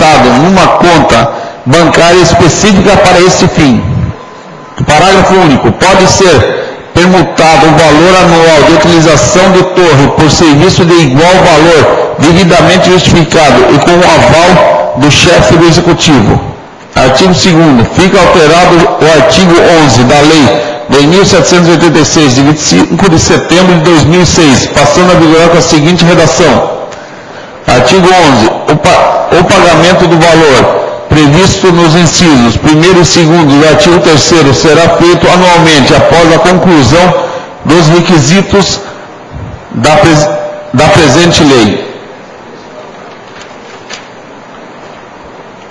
depositado numa conta bancária específica para este fim. Parágrafo único. Pode ser permutado o valor anual de utilização de torre por serviço de igual valor devidamente justificado e com o aval do chefe do Executivo. Artigo 2º. Fica alterado o artigo 11 da Lei 2.786, de 25 de setembro de 2006, passando a vigorar com a seguinte redação. Artigo 11. O pagamento do valor previsto nos incisos 1º e 2º do artigo 3º será feito anualmente após a conclusão dos requisitos da presente lei.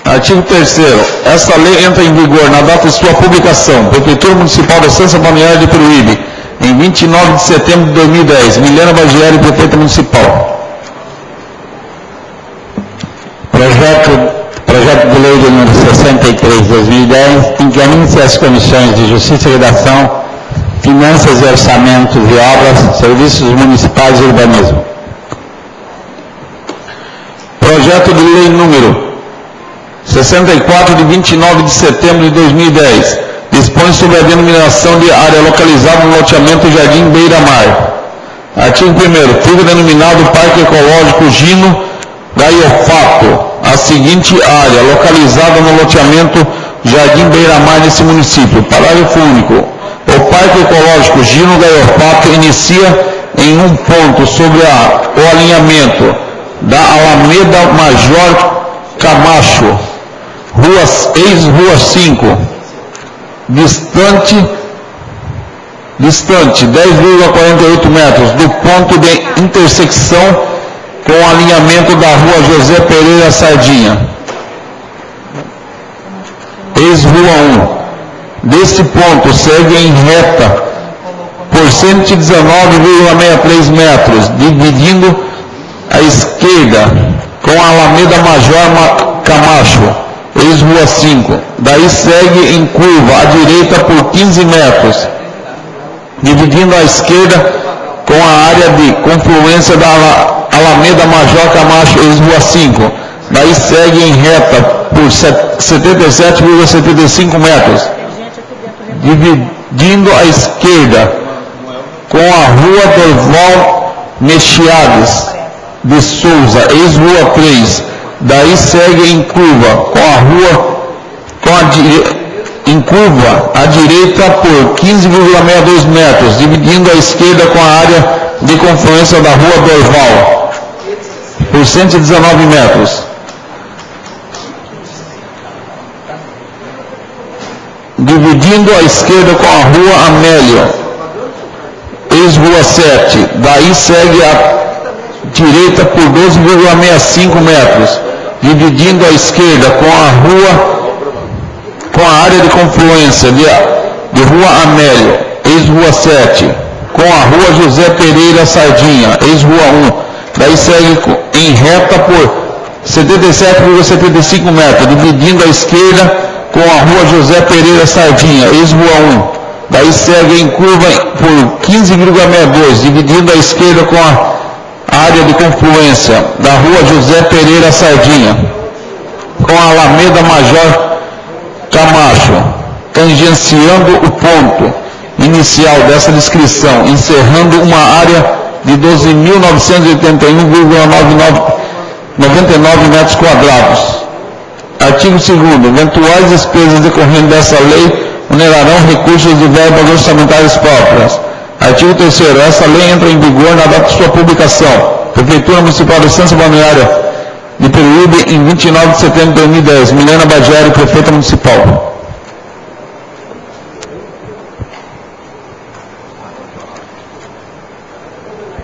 Artigo 3º. Esta lei entra em vigor na data de sua publicação. Prefeitura Municipal da Estância Balneária de Peruíbe, em 29 de setembro de 2010. Milena Bagieri, Prefeita Municipal. Projeto de lei número 63 de 2010, encaminha-se às comissões de Justiça e Redação, Finanças e Orçamentos e Obras, Serviços Municipais e Urbanismo. Projeto de lei número 64 de 29 de setembro de 2010, dispõe sobre a denominação de área localizada no loteamento Jardim Beira-Mar. Artigo 1º. Fica denominado Parque Ecológico Gino Gaiofato a seguinte área localizada no loteamento Jardim Beira-Mar nesse município. Parágrafo único. O Parque Ecológico Gino Gaiofato inicia em um ponto sobre o alinhamento da Alameda Major Camacho, ex-Rua 5, distante 10,48 metros do ponto de intersecção com o alinhamento da Rua José Pereira Sardinha, ex-Rua 1. Deste ponto segue em reta por 119,63 metros, dividindo à esquerda com a Alameda Major Camacho, ex-Rua 5. Daí segue em curva à direita por 15 metros, dividindo à esquerda com a área de confluência da Alameda Major Camacho, ex-Rua 5. Daí segue em reta por 77,75 metros, dividindo à esquerda com a Rua Dorval Mechiades de Souza, ex-Rua 3. Daí segue em curva à direita por 15,62 metros, dividindo à esquerda com a área de confluência da Rua Dorval por 119 metros. Dividindo à esquerda com a Rua Amélia, ex-Rua 7. Daí segue à direita por 12,65 metros, dividindo à esquerda com a área de confluência de Rua Amélia, ex-Rua 7, com a Rua José Pereira Sardinha, ex-Rua 1. Daí segue em reta por 77,75 metros, dividindo à esquerda com a Rua José Pereira Sardinha, ex-Rua 1. Daí segue em curva por 15,62, dividindo à esquerda com a área de confluência da Rua José Pereira Sardinha, com a Alameda Major Camacho, tangenciando o ponto inicial dessa descrição, encerrando uma área de 12.981,99 metros quadrados. Artigo 2º. Eventuais despesas decorrentes dessa lei onerarão recursos de verbas orçamentárias próprias. Artigo 3º. Essa lei entra em vigor na data de sua publicação. Prefeitura Municipal da Estância Balneária de Peruíbe, em 29 de setembro de 2010. Milena Bagieri, Prefeita Municipal.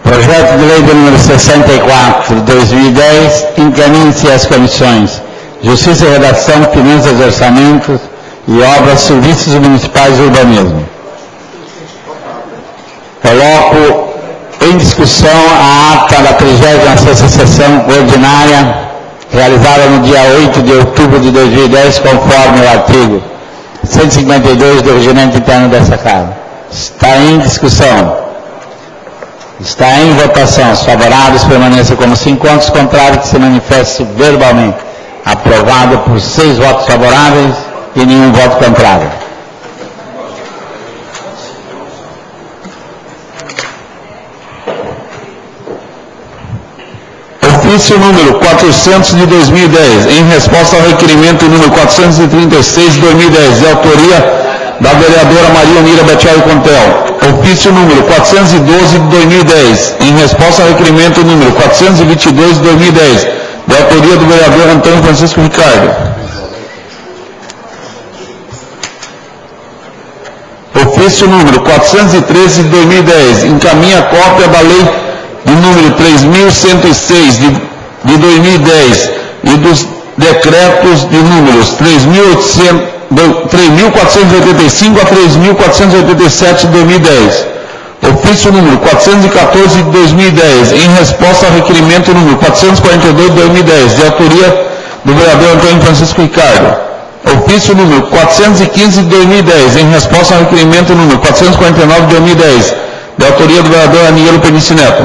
Projeto de lei número 64 de 2010, encaminhe-se às comissões Justiça e Redação, Finanças e Orçamentos e Obras, Serviços Municipais e Urbanismo. Coloco em discussão a ata da 36ª sessão ordinária, realizada no dia 8 de outubro de 2010, conforme o artigo 152 do Regimento Interno dessa Casa. Está em discussão. Está em votação. Os favoráveis permaneçam como se encontram, os contrários que se manifestem verbalmente. Aprovado por 6 votos favoráveis e nenhum voto contrário. Ofício número 400 de 2010, em resposta ao requerimento número 436 de 2010, de autoria da vereadora Maria Unira Bettioli Contel. Ofício número 412 de 2010, em resposta ao requerimento número 422 de 2010, de autoria do vereador Antônio Francisco Ricardo. Ofício número 413 de 2010, encaminha a cópia da lei de número 3.106 de 2010 e dos decretos de números 3.485 a 3.487 de 2010. Ofício número 414 de 2010, em resposta ao requerimento número 442 de 2010, de autoria do vereador Antônio Francisco Ricardo. Ofício número 415 de 2010, em resposta ao requerimento número 449 de 2010, de autoria do vereador Anielo Penice Neto.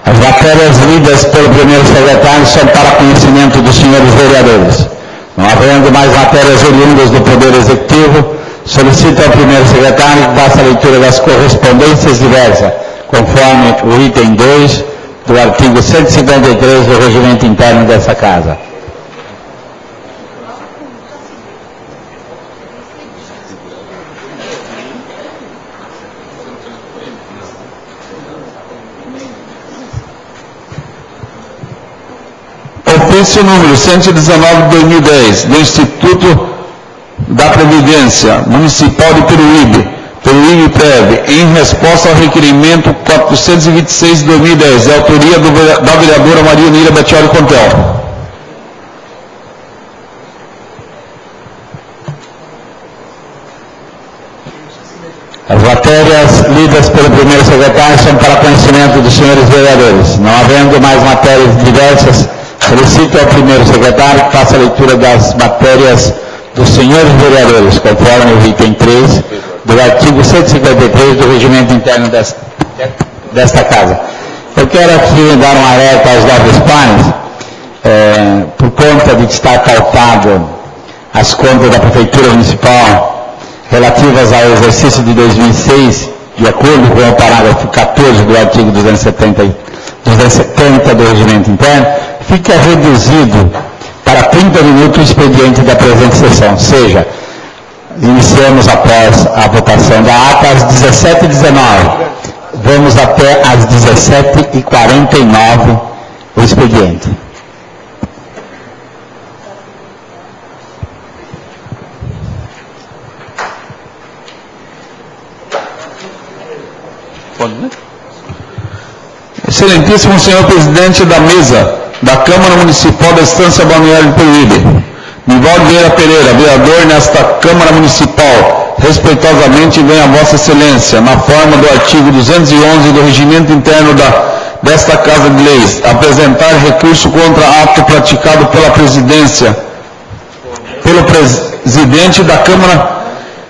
As matérias lidas pelo primeiro secretário são para conhecimento dos senhores vereadores. Não havendo mais matérias oriundas do Poder Executivo, solicito ao primeiro secretário que faça a leitura das correspondências diversas, conforme o item 2 do artigo 153 do Regimento Interno dessa Casa. Ofício número 119 de 2010, do Instituto da Previdência Municipal de Peruíbe, Peruíbe-Prev, em resposta ao requerimento 426 de 2010, de autoria da vereadora Maria Unira Bettioli Contel. As matérias lidas pelo primeiro secretário são para conhecimento dos senhores vereadores. Não havendo mais matérias diversas, solicito ao primeiro secretário que faça a leitura das matérias dos senhores vereadores, conforme o item 3 do artigo 153 do Regimento Interno desta Casa. Eu quero aqui dar um alerta aos nobres pares, por conta de estar pautado as contas da Prefeitura Municipal relativas ao exercício de 2006, de acordo com o parágrafo 14 do artigo 270 do Regimento Interno, fica reduzido para 30 minutos o expediente da presente sessão, ou seja, iniciamos após a votação da ata às 17h19, vamos até às 17h49 o expediente. Excelentíssimo senhor presidente da mesa da Câmara Municipal da Estância Balneário de Peruíbe, Nivaldo Vieira Pereira, vereador nesta Câmara Municipal, respeitosamente vem a Vossa Excelência, na forma do artigo 211 do Regimento Interno desta Casa de Leis, apresentar recurso contra ato praticado pelo presidente da Câmara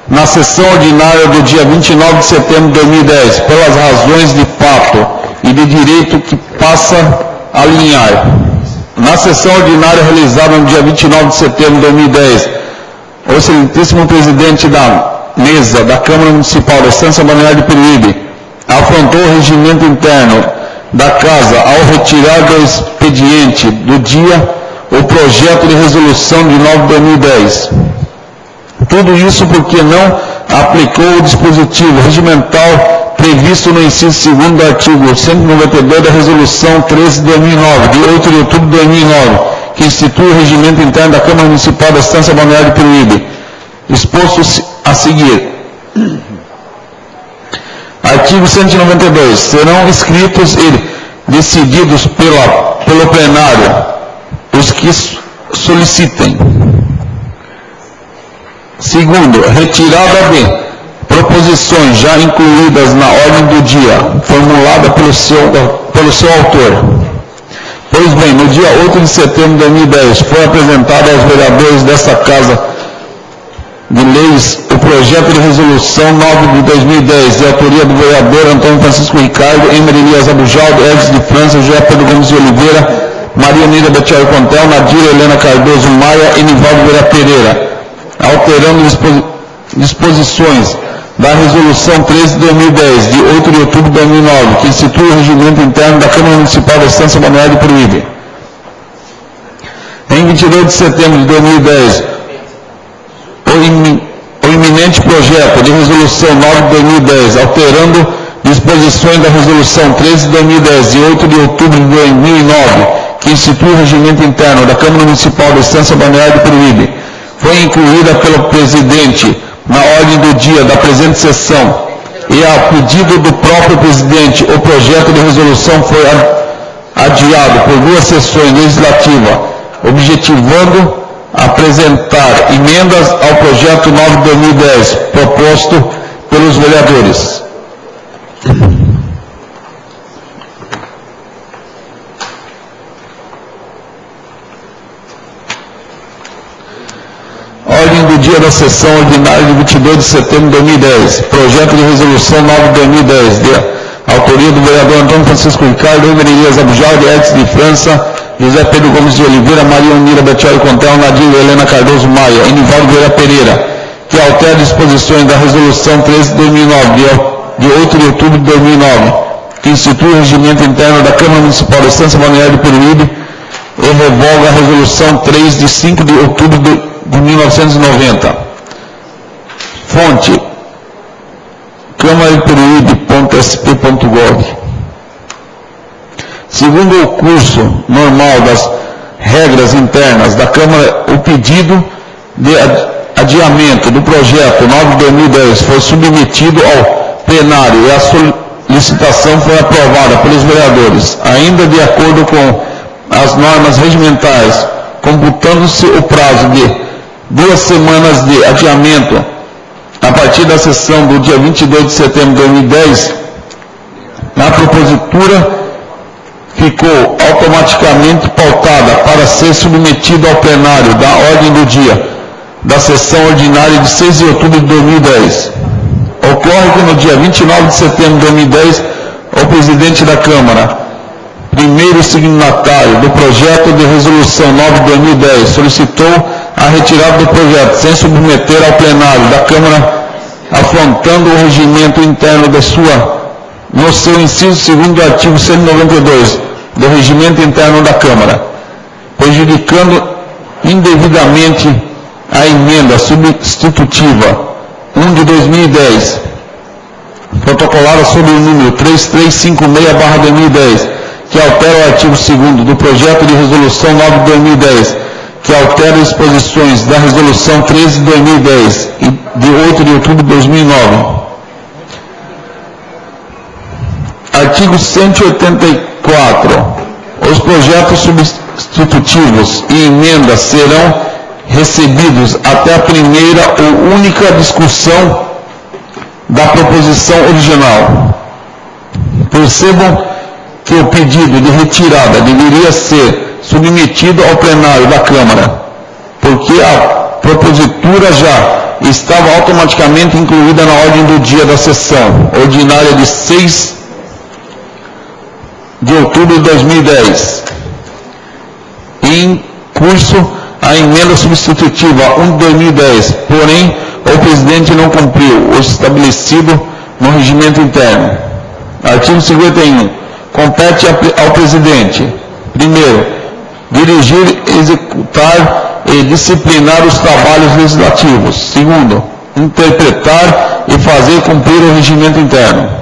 na sessão ordinária do dia 29 de setembro de 2010, pelas razões de fato e de direito que passa a alinhar. Na sessão ordinária realizada no dia 29 de setembro de 2010, o excelentíssimo presidente da mesa da Câmara Municipal da Estância Balneário de Peruíbe afrontou o regimento interno da Casa ao retirar do expediente do dia o projeto de resolução de 9 de 2010. Tudo isso porque não aplicou o dispositivo regimental previsto no inciso 2º do artigo 192 da Resolução 13 de 2009, de 8 de outubro de 2009, que institui o regimento interno da Câmara Municipal da Estância Balneário de Peruíbe, exposto a seguir. Artigo 192. Serão inscritos e decididos pelo plenário os que solicitem. Segundo, retirada de proposições já incluídas na ordem do dia, formulada pelo seu autor. Pois bem, no dia 8 de setembro de 2010, foi apresentada aos vereadores desta Casa de leis, o projeto de resolução 9 de 2010, de autoria do vereador Antônio Francisco Ricardo, Emer Elias Abujaldo, Edson de França, José Pedro Gomes de Oliveira, Maria Nira Betial Contel, Nadir Helena Cardoso Maia e Nivaldo Vera Pereira, alterando disposições da resolução 13 de 2010, de 8 de outubro de 2009, que institui o regimento interno da Câmara Municipal da Estância Balneário de Peruíbe. Em 22 de setembro de 2010, o iminente projeto de resolução 9 de 2010, alterando disposições da resolução 13 de 2010, de 8 de outubro de 2009, que institui o regimento interno da Câmara Municipal da Estância Balneário de Peruíbe, foi incluída pelo presidente na ordem do dia da presente sessão e, a pedido do próprio presidente, o projeto de resolução foi adiado por 2 sessões legislativas, objetivando apresentar emendas ao projeto 9 de 2010, proposto pelos vereadores. Ordem do dia da sessão ordinária de 22 de setembro de 2010. Projeto de resolução 9 de 2010, de autoria do vereador Antônio Francisco Ricardo, Emer Elias Abujaldo, Edson de França, José Pedro Gomes de Oliveira, Maria Nira Betial Contel, Nadir Helena Cardoso Maia e Nivaldo Vera Pereira, que altera disposições da resolução 13 de 2009, de 8 de outubro de 2009, que institui o regimento interno da Câmara Municipal da Estância Balneário de Peruíbe e revoga a resolução 3 de 5 de outubro de 1990. Fonte: câmara-de-peruíbe.sp.gov. Segundo o curso normal das regras internas da Câmara, o pedido de adiamento do projeto 9 de 2010 foi submetido ao plenário e a solicitação foi aprovada pelos vereadores, ainda de acordo com as normas regimentais, computando-se o prazo de 2 semanas de adiamento a partir da sessão do dia 22 de setembro de 2010, a propositura ficou automaticamente pautada para ser submetida ao plenário da ordem do dia da sessão ordinária de 6 de outubro de 2010. Ocorre que no dia 29 de setembro de 2010, o presidente da Câmara, primeiro signatário do projeto de resolução 9 de 2010, solicitou a retirada do projeto sem submeter ao plenário da Câmara, afrontando o regimento interno no seu inciso 2º do artigo 192 do regimento interno da Câmara, prejudicando indevidamente a emenda substitutiva 1 de 2010, protocolada sob o número 3356/2010, que altera o artigo 2º do projeto de resolução 9 de 2010, que altera disposições da resolução 13 de 2010 e de 8 de outubro de 2009. Artigo 184. Os projetos substitutivos e emendas serão recebidos até a primeira ou única discussão da proposição original. Percebam que o pedido de retirada deveria ser submetido ao plenário da Câmara, porque a propositura já estava automaticamente incluída na ordem do dia da sessão ordinária de 6 de outubro de 2010. Em curso, a emenda substitutiva 1 de 2010, porém, o presidente não cumpriu o estabelecido no regimento interno. Artigo 51. Compete ao presidente, primeiro, dirigir, executar e disciplinar os trabalhos legislativos. Segundo, interpretar e fazer cumprir o regimento interno.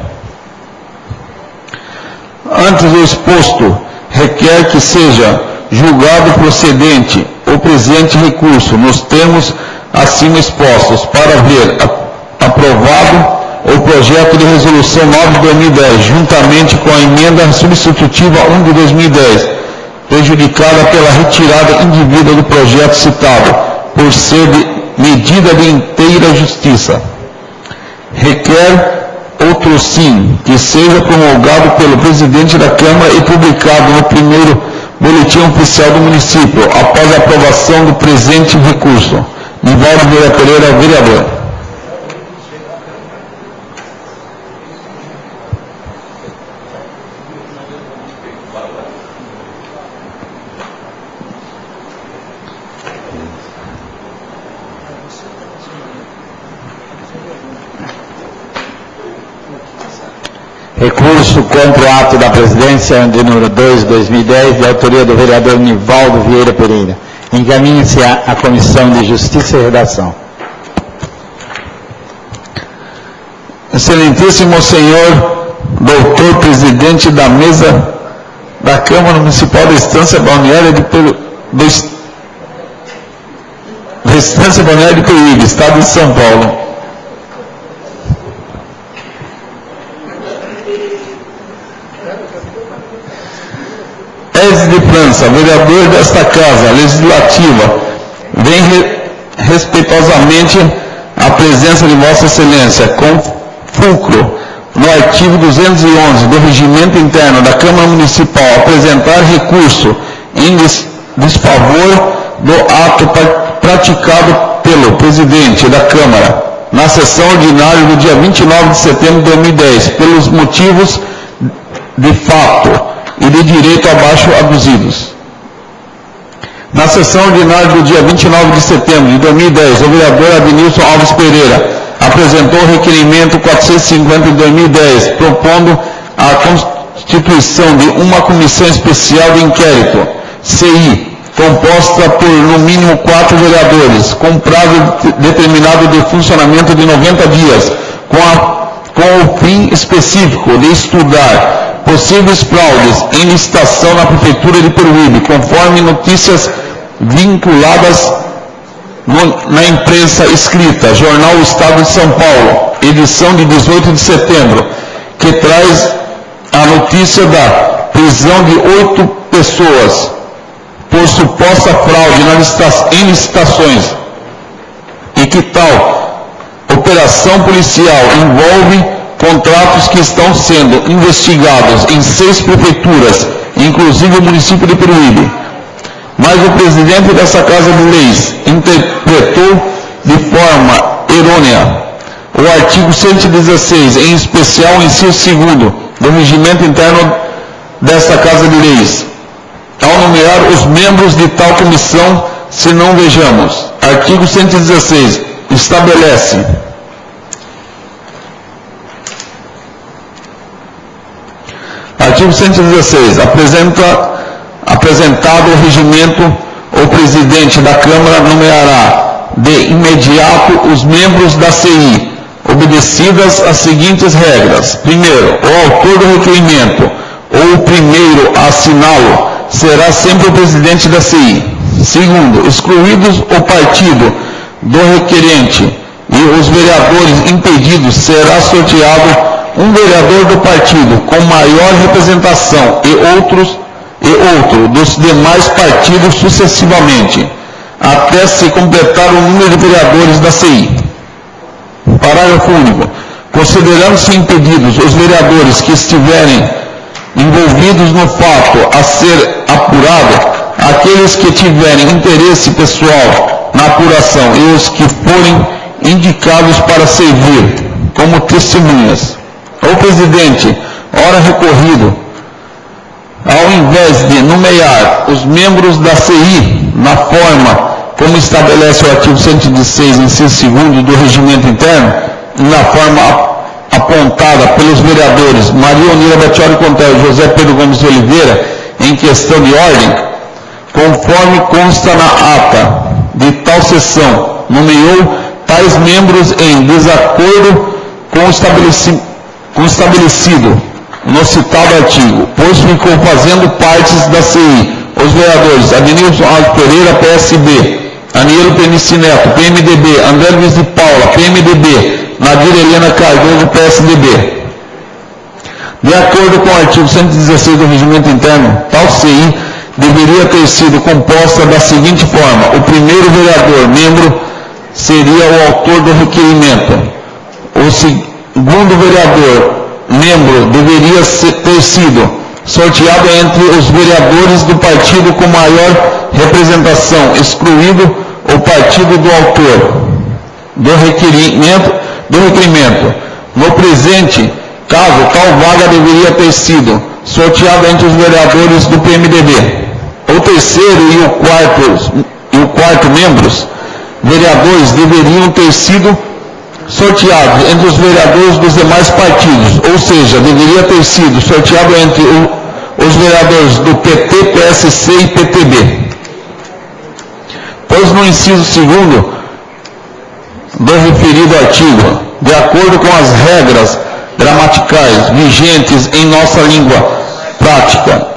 Antes do exposto, requer que seja julgado procedente o presente recurso nos termos acima expostos para ver aprovado o projeto de resolução 9 de 2010, juntamente com a emenda substitutiva 1 de 2010, prejudicada pela retirada indevida do projeto citado, por ser de medida de inteira justiça. Requer outro sim, que seja promulgado pelo presidente da Câmara e publicado no primeiro boletim oficial do município, após a aprovação do presente recurso. Nivaldo Vieira Pereira, vereador. Recurso contra o ato da presidência de número 2/2010, de autoria do vereador Nivaldo Vieira Pereira. Encaminhe-se à Comissão de Justiça e Redação. Excelentíssimo senhor doutor presidente da mesa da Câmara Municipal da Estância Balneária de Peruíbe, Estado de São Paulo. Ezio de França, vereador desta Casa Legislativa, vem respeitosamente a presença de Vossa Excelência, com fulcro no artigo 211 do Regimento Interno da Câmara Municipal, apresentar recurso em desfavor do ato praticado pelo presidente da Câmara na sessão ordinária do dia 29 de setembro de 2010, pelos motivos de fato e de direito abaixo aduzidos. Na sessão ordinária do dia 29 de setembro de 2010, o vereador Adnilson Alves Pereira apresentou o requerimento 450 de 2010, propondo a constituição de uma comissão especial de inquérito, CI, composta por no mínimo 4 vereadores, com prazo determinado de funcionamento de 90 dias, com o fim específico de estudar possíveis fraudes em licitação na Prefeitura de Peruíbe, conforme notícias vinculadas na imprensa escrita, Jornal Estado de São Paulo, edição de 18 de setembro, que traz a notícia da prisão de 8 pessoas por suposta fraude em licitações, e que tal operação policial envolve contratos que estão sendo investigados em 6 prefeituras, inclusive o município de Peruíbe. Mas o presidente dessa Casa de Leis interpretou de forma errônea o artigo 116, em especial o inciso 2º do Regimento Interno desta Casa de Leis, ao nomear os membros de tal comissão, se não vejamos. Artigo 116 estabelece: artigo 116, apresentado o regimento, o presidente da Câmara nomeará de imediato os membros da CI, obedecidas as seguintes regras. Primeiro, o autor do requerimento ou o primeiro a assiná-lo será sempre o presidente da CI. Segundo, excluídos o partido do requerente e os vereadores impedidos, será sorteado um vereador do partido com maior representação e outro dos demais partidos sucessivamente, até se completar o número de vereadores da CI. Parágrafo único. Considerando-se impedidos os vereadores que estiverem envolvidos no fato a ser apurado, aqueles que tiverem interesse pessoal na apuração e os que forem indicados para servir como testemunhas. O presidente, ora recorrido, ao invés de nomear os membros da CI na forma como estabelece o artigo 116, inciso 2º do Regimento Interno, na forma apontada pelos vereadores Maria Onira Baccioli Contel e José Pedro Gomes de Oliveira, em questão de ordem, conforme consta na ata de tal sessão, nomeou tais membros em desacordo com o estabelecido no citado artigo, pois ficou fazendo partes da CI os vereadores Adnilson Alves Pereira, PSB, Anielo Penici Neto, PMDB, André Luiz de Paula, PMDB, Nadir Helena Cardoso, PSDB. De acordo com o artigo 116 do Regimento Interno, tal CI deveria ter sido composta da seguinte forma: o primeiro vereador membro seria o autor do requerimento, o segundo vereador membro deveria ter sido sorteado entre os vereadores do partido com maior representação, excluído o partido do autor do requerimento. No presente caso, tal vaga deveria ter sido sorteada entre os vereadores do PMDB. O terceiro e o quarto membros, vereadores, deveriam ter sido sorteados entre os vereadores dos demais partidos, ou seja, deveria ter sido sorteado entre os vereadores do PT, PSC e PTB. Pois no inciso 2º do referido artigo, de acordo com as regras gramaticais vigentes em nossa língua pátria,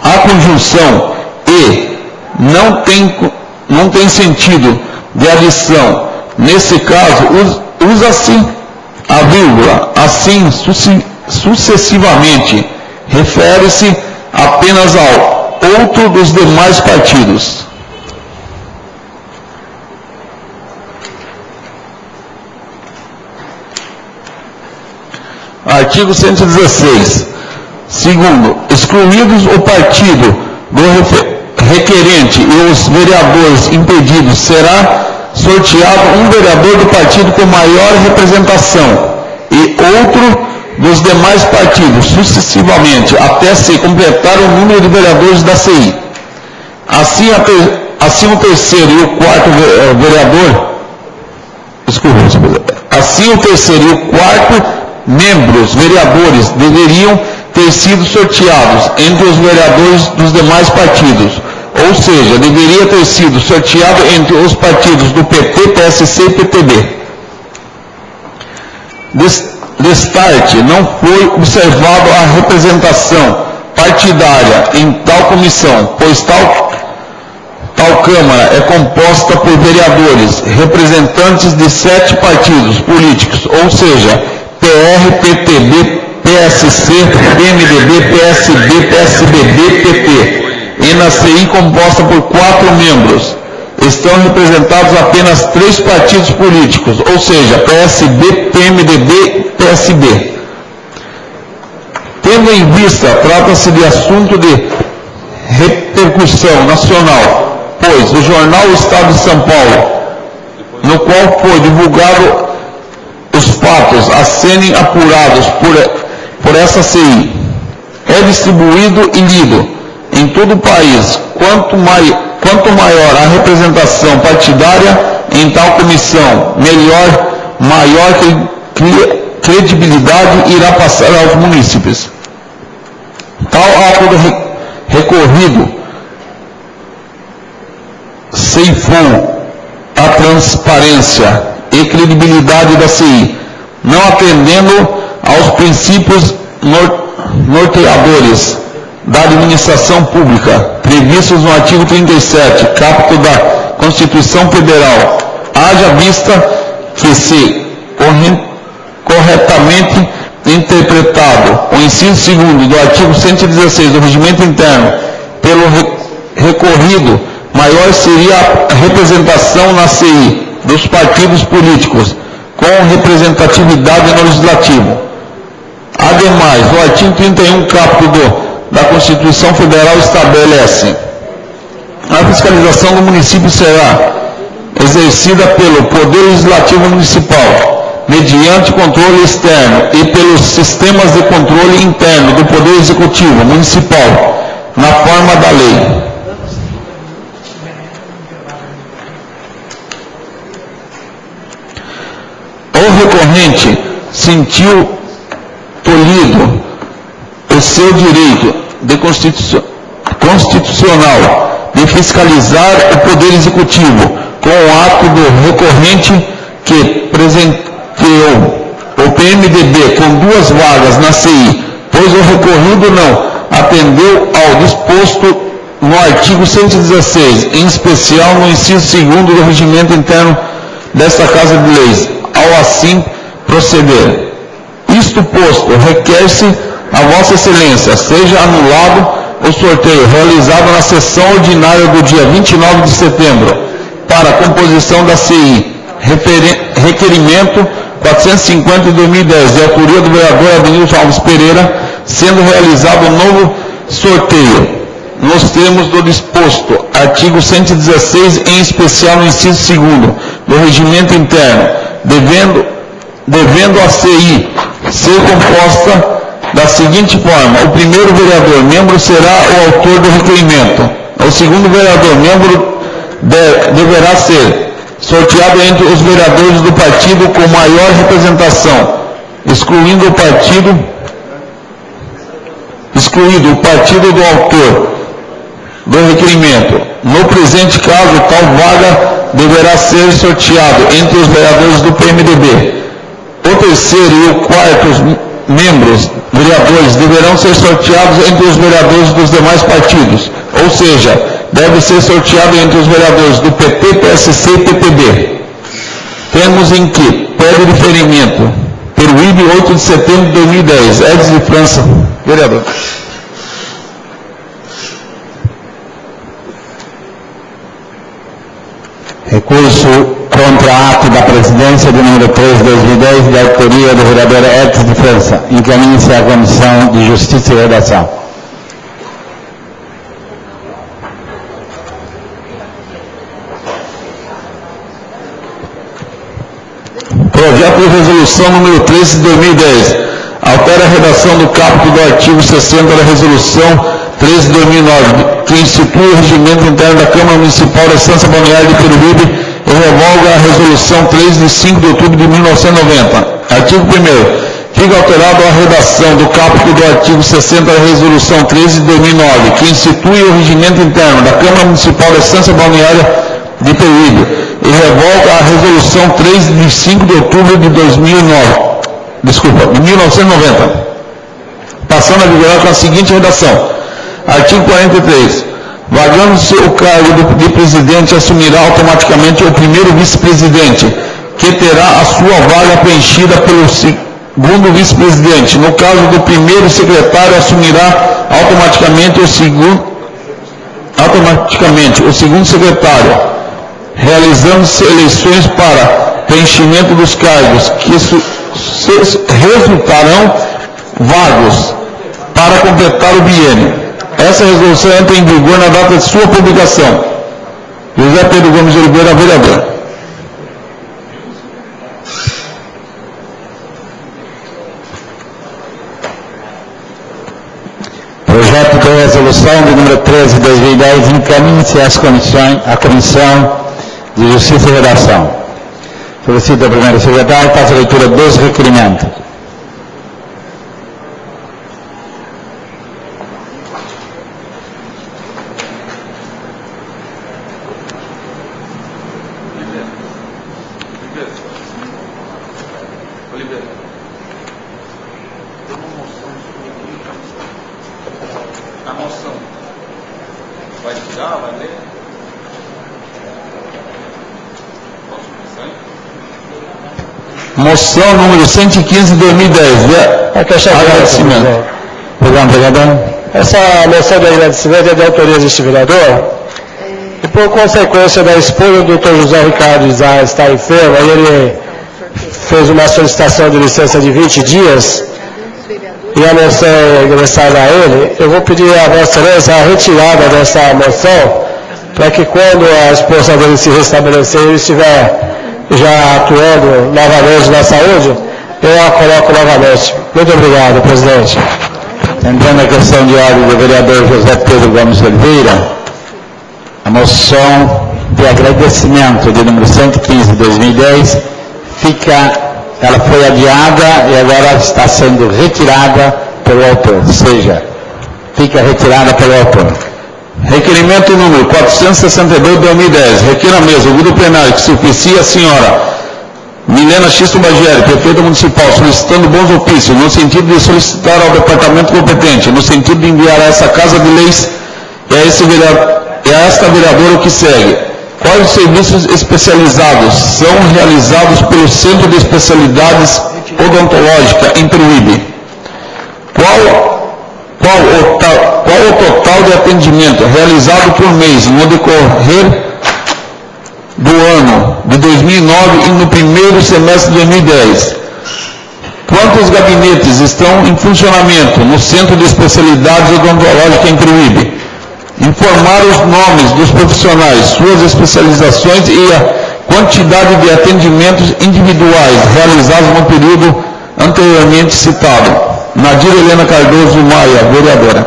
a conjunção e não tem sentido de adição. Nesse caso, usa-se a vírgula, assim sucessivamente. Refere-se apenas ao outro dos demais partidos. Artigo 116. Segundo, excluídos o partido do requerente e os vereadores impedidos, será sorteado um vereador do partido com maior representação e outro dos demais partidos, sucessivamente, até se completar o número de vereadores da CI. Assim o terceiro e o quarto membros vereadores deveriam ter sido sorteados entre os vereadores dos demais partidos, ou seja, deveria ter sido sorteado entre os partidos do PT, PSC e PTB. Destarte, não foi observado a representação partidária em tal comissão, pois tal Câmara é composta por vereadores representantes de 7 partidos políticos, ou seja, PR, PTB, PSC, PMDB, PSB, PSDB, PT. E na CI composta por 4 membros. Estão representados apenas 3 partidos políticos, ou seja, PSB, PMDB e PSB. Tendo em vista, trata-se de assunto de repercussão nacional, pois o jornal Estado de São Paulo, no qual foi divulgado os fatos a serem apurados por essa CI, é distribuído e lido em todo o país. Quanto maior a representação partidária em tal comissão, maior credibilidade irá passar aos munícipes. Tal ato recorrido ceifou a transparência e credibilidade da CI, não atendendo aos princípios norteadores da administração pública, previstos no artigo 37, caput da Constituição Federal, haja vista que, se corretamente interpretado o inciso 2º do artigo 116 do Regimento Interno pelo recorrido, maior seria a representação na CI dos partidos políticos com representatividade no Legislativo. Ademais, o artigo 31, caput da Constituição Federal estabelece: a fiscalização do município será exercida pelo Poder Legislativo Municipal, mediante controle externo, e pelos sistemas de controle interno do Poder Executivo Municipal, na forma da lei. O recorrente sentiu tolhido o seu direito constitucional de fiscalizar o Poder Executivo com o ato do recorrente que presenteou o PMDB com 2 vagas na CI, pois o recorrido não atendeu ao disposto no artigo 116, em especial no inciso 2º do Regimento Interno desta Casa de Leis, ao assim proceder. Isto posto, requer-se a Vossa Excelência seja anulado o sorteio realizado na sessão ordinária do dia 29 de setembro para a composição da CI, requerimento 450 de 2010, de autoria do vereador Ademilson Alves Pereira, sendo realizado um novo sorteio nos termos do disposto, artigo 116, em especial no inciso 2º, do regimento interno, devendo a CI ser composta da seguinte forma: o primeiro vereador membro será o autor do requerimento, o segundo vereador membro deverá ser sorteado entre os vereadores do partido com maior representação, excluído o partido do autor do requerimento. No presente caso, tal vaga deverá ser sorteado entre os vereadores do PMDB. O terceiro e o quarto membros, vereadores, deverão ser sorteados entre os vereadores dos demais partidos, ou seja, deve ser sorteado entre os vereadores do PT, PSC e PPB. Temos em que pede diferimento pelo IB 8 de setembro de 2010. Edson de França, vereador. Recurso contra ato da presidência de número 3 de 2010, de autoria do vereador Edson de França. Encaminhe-se à Comissão de Justiça e Redação. Projeto de resolução número 13 de 2010. Altera a redação do caput do artigo 60 da resolução 13 de 2009, que institui o regimento interno da Câmara Municipal da Estância Balneária de Peruíbe e revoga a resolução 3 de 5 de outubro de 1990. Artigo 1º. Fica alterado a redação do caput do artigo 60 da resolução 13 de 2009, que institui o regimento interno da Câmara Municipal da Estância Balneária de Peruíbe e revoga a resolução 3 de 5 de outubro de 1990, passando a vigorar com a seguinte redação. Artigo 43. Vagando-se o cargo de presidente, assumirá automaticamente o primeiro vice-presidente, que terá a sua vaga preenchida pelo segundo vice-presidente. No caso do primeiro secretário, assumirá automaticamente o segundo secretário, realizando-se eleições para preenchimento dos cargos, que resultarão vagos para completar o biênio. Essa resolução entra em vigor na data de sua publicação. José Pedro Gomes de Oliveira, vereador. Projeto de resolução de número 13 de 2010 encaminhe-se à Comissão de Justiça e Redação. Solicito ao primeiro secretário para a leitura dos requerimentos. Moção número 115 de 2010. Agradecimento. Essa moção de agradecimento é de autoria deste vereador e, por consequência da esposa do Dr. José Ricardo estar enferma, ele fez uma solicitação de licença de 20 dias e a moção é endereçada a ele. Eu vou pedir a Vossa Excelência a retirada dessa moção para que, quando a esposa dele se restabelecer e ele estiver já atuando novamente na saúde, eu a coloco novamente. Muito obrigado, presidente. Entrando a questão de ordem do vereador José Pedro Gomes de Oliveira, a moção de agradecimento de número 115 de 2010 ela foi adiada e agora está sendo retirada pelo autor, ou seja, fica retirada pelo autor. Requerimento número 462 de 2010. Requer a mesa, o grupo plenário, que se oficie a senhora Milena Xisto Bagieri, prefeita municipal, solicitando bons ofícios, no sentido de solicitar ao departamento competente, no sentido de enviar a essa Casa de Leis e a esta vereadora o que segue. Quais os serviços especializados são realizados pelo Centro de Especialidades Odontológica em Peruíbe? Qual o total de atendimento realizado por mês no decorrer do ano de 2009 e no primeiro semestre de 2010? Quantos gabinetes estão em funcionamento no Centro de Especialidades Odontológicas em Peruíbe? informar os nomes dos profissionais, suas especializações e a quantidade de atendimentos individuais realizados no período anteriormente citado. Nadir Helena Cardoso Maia, vereadora.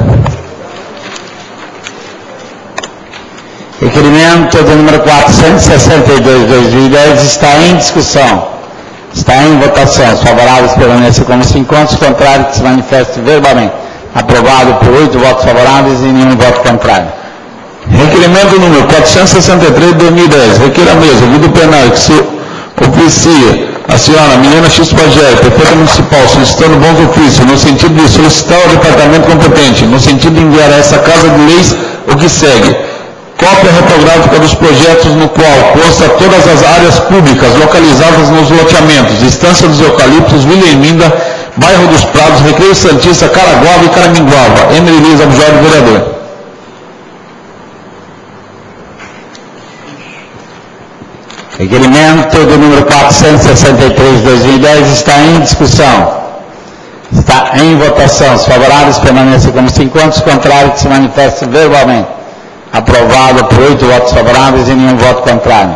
Requerimento de número 462/2010 está em discussão. Está em votação. Os favoráveis permanecem como 5 votos, contrário que se manifeste verbalmente. Aprovado por 8 votos favoráveis e nenhum voto contrário. Requerimento número 463/2010. Requer a mesa, ouvido plenário, que se oficia a senhora Milena X. Pagé, prefeita municipal, solicitando bons ofícios, no sentido de solicitar ao departamento competente, no sentido de enviar a essa Casa de Leis o que segue. Cópia retográfica dos projetos no qual consta todas as áreas públicas localizadas nos loteamentos, Estância dos Eucaliptos, Vila Eminda, Bairro dos Prados, Recreio Santista, Caraguava e Caraminguava. Emily Luiz Abujamra, vereador. Requerimento do número 463/2010 está em discussão. Está em votação. Os favoráveis permanecem como 5 votos, contrário que se manifeste verbalmente. Aprovado por 8 votos favoráveis e nenhum voto contrário.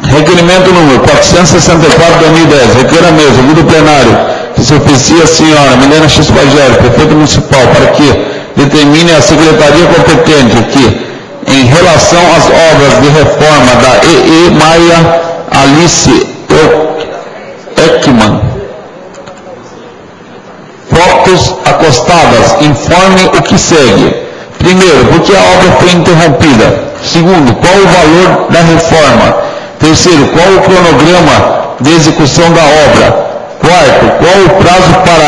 Requerimento número 464/2010. Requer a mesa, ouvido plenário, que se oficia a senhora Milena X. Pagé, prefeita municipal, para que determine a secretaria competente que, em relação às obras de reforma da E.E. Maia Alice Ekman, fotos acostadas, informe o que segue. Primeiro, por que a obra foi interrompida? Segundo, qual o valor da reforma? Terceiro, qual o cronograma de execução da obra? Quarto, qual o prazo para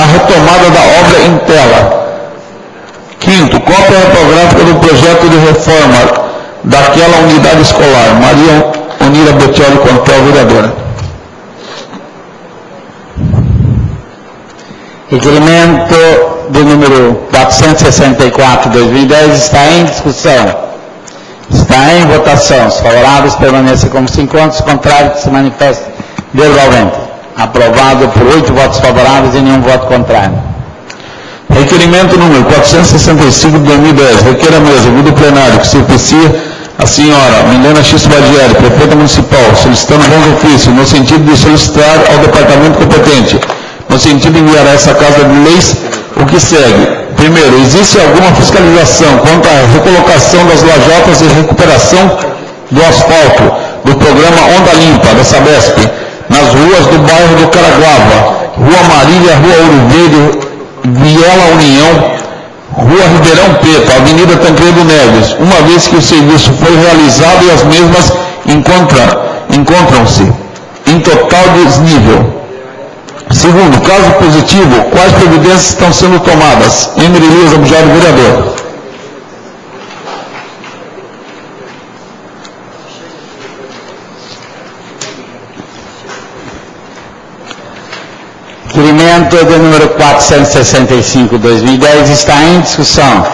a retomada da obra em tela? Quinto, cópia retográfica do projeto de reforma daquela unidade escolar. Maria Unira Botioli Contel, vereadora. Requerimento do número 464/2010 está em discussão. Está em votação. Os favoráveis permanecem como 5 votos, contrário que se manifeste verbalmente. Aprovado por 8 votos favoráveis e nenhum voto contrário. Requerimento número 465/2010. Requer a mesa, ouvido plenário, que se oficia a senhora Milena X. Pagé, prefeita municipal, solicitando bons ofícios, no sentido de solicitar ao departamento competente, no sentido de enviar a essa Casa de Leis o que segue. Primeiro, existe alguma fiscalização quanto à recolocação das lajotas e recuperação do asfalto do programa Onda Limpa, da Sabesp, nas ruas do bairro do Caraguava, Rua Marília, Rua Ouro Verde, Viela União, Rua Ribeirão Preto, Avenida Tancredo Neves, uma vez que o serviço foi realizado e as mesmas encontram-se em total desnível. Segundo, caso positivo, quais providências estão sendo tomadas? Emily Luiz Abujamra, vereador. Requerimento do número 465/2010 está em discussão.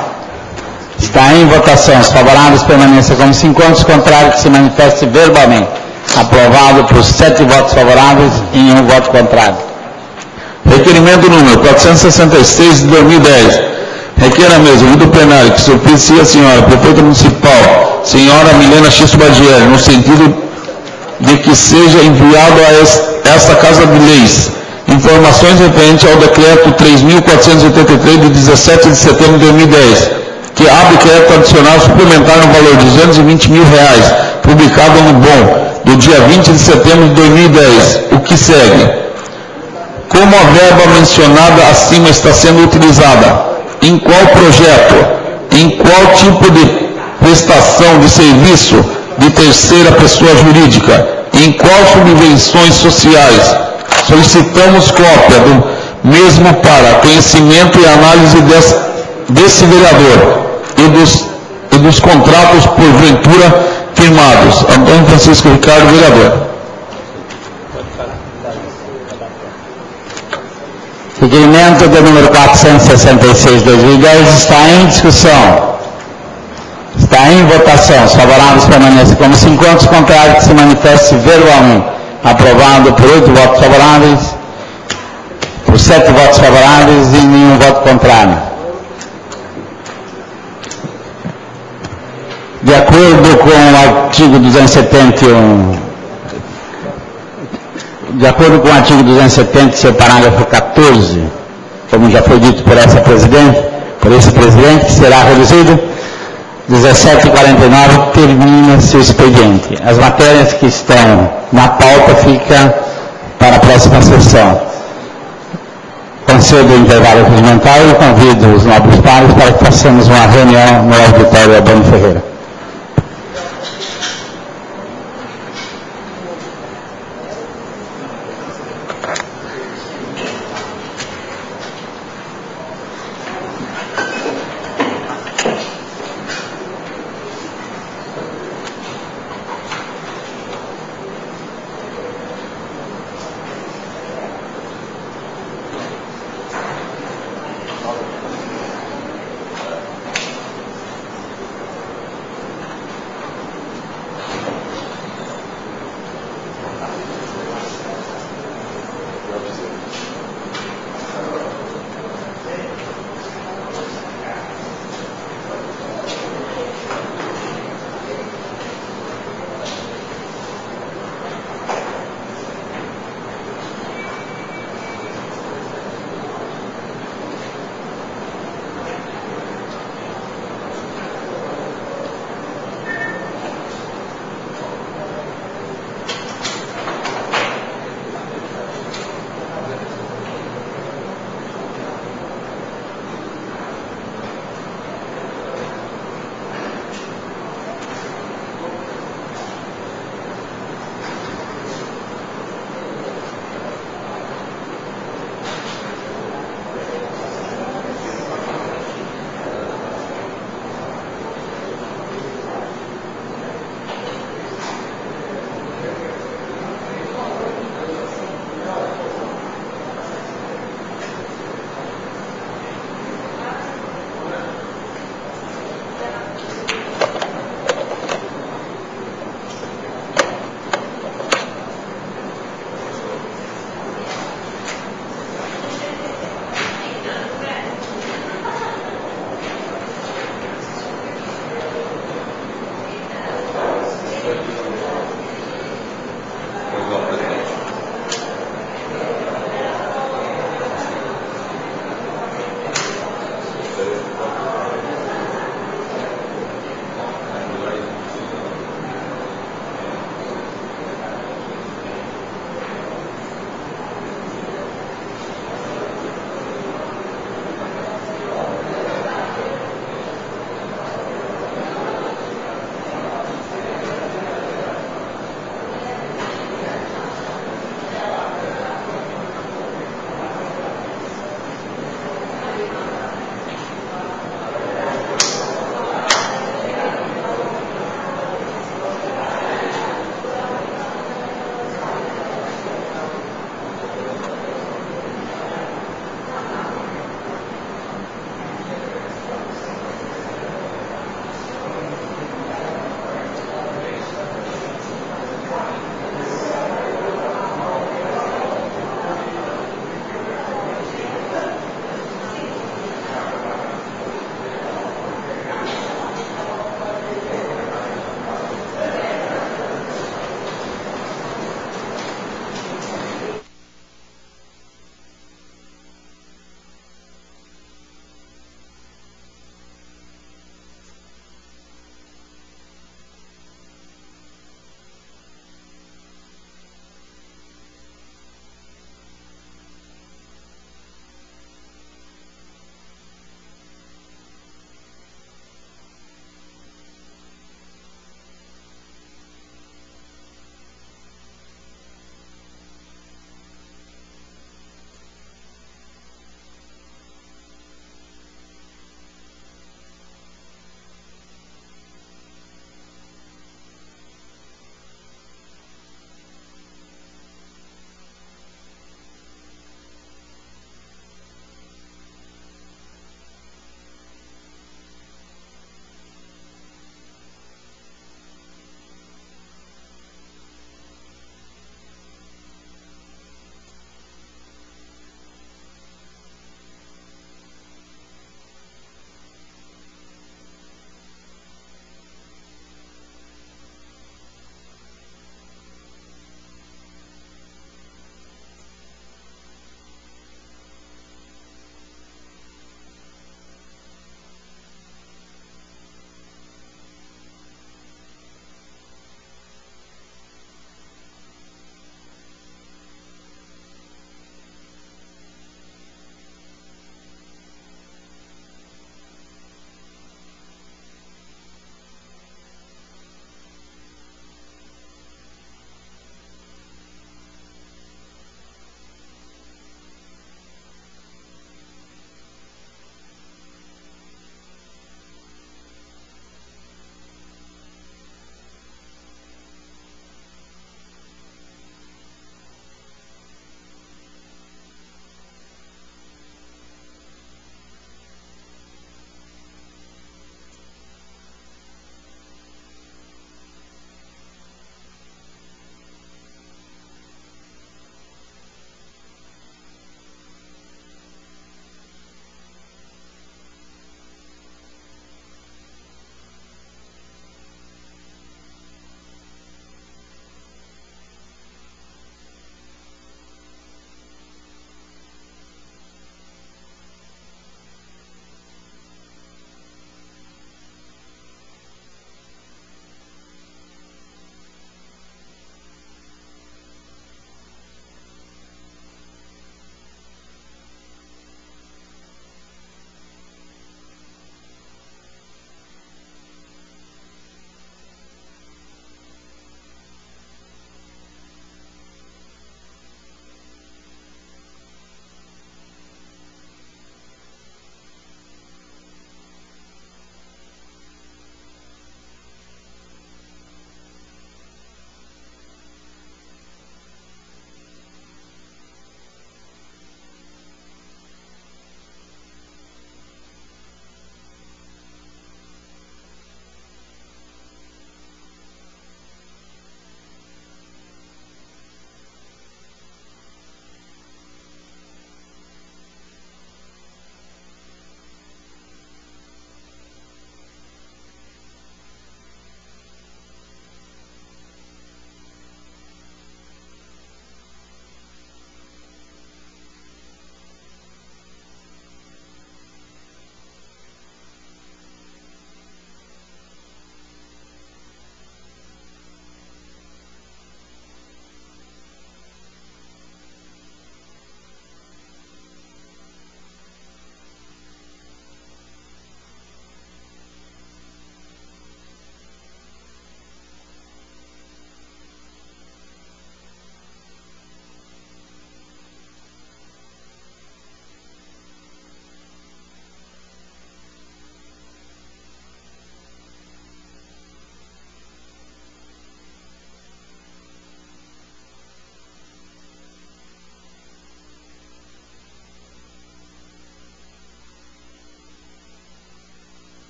Está em votação. Os favoráveis permanecem como 5 votos, contrário que se manifeste verbalmente. Aprovado por 7 votos favoráveis e nenhum voto contrário. Requerimento número 466/2010. Requer a mesa, ouvido plenário, que se oficie a senhora prefeita municipal, senhora Milena X. Pagé, no sentido de que seja enviado a esta Casa de Leis informações referentes ao decreto 3.483 de 17 de setembro de 2010, que abre crédito adicional suplementar no valor de R$220 mil, publicado no BOM, do dia 20 de setembro de 2010, o que segue. Como a verba mencionada acima está sendo utilizada? Em qual projeto? Em qual tipo de prestação de serviço de terceira pessoa jurídica? Em qual subvenções sociais? Solicitamos cópia do mesmo para conhecimento e análise desse vereador e dos contratos porventura firmados. Antônio Francisco Ricardo, vereador. Requerimento do número 466/2010 está em discussão. Está em votação. Os favoráveis permanecem como 5 votos, contrário que se manifeste verbalmente. Aprovado por 8 votos favoráveis, por 7 votos favoráveis e nenhum voto contrário. De acordo com o artigo 271, seu parágrafo 14, como já foi dito por esse presidente, que será reduzido, 17h49 termina-se o expediente. As matérias que estão na pauta ficam para a próxima sessão. Concedo o intervalo regimental e convido os nobres pares para que façamos uma reunião no auditório Albano Ferreira.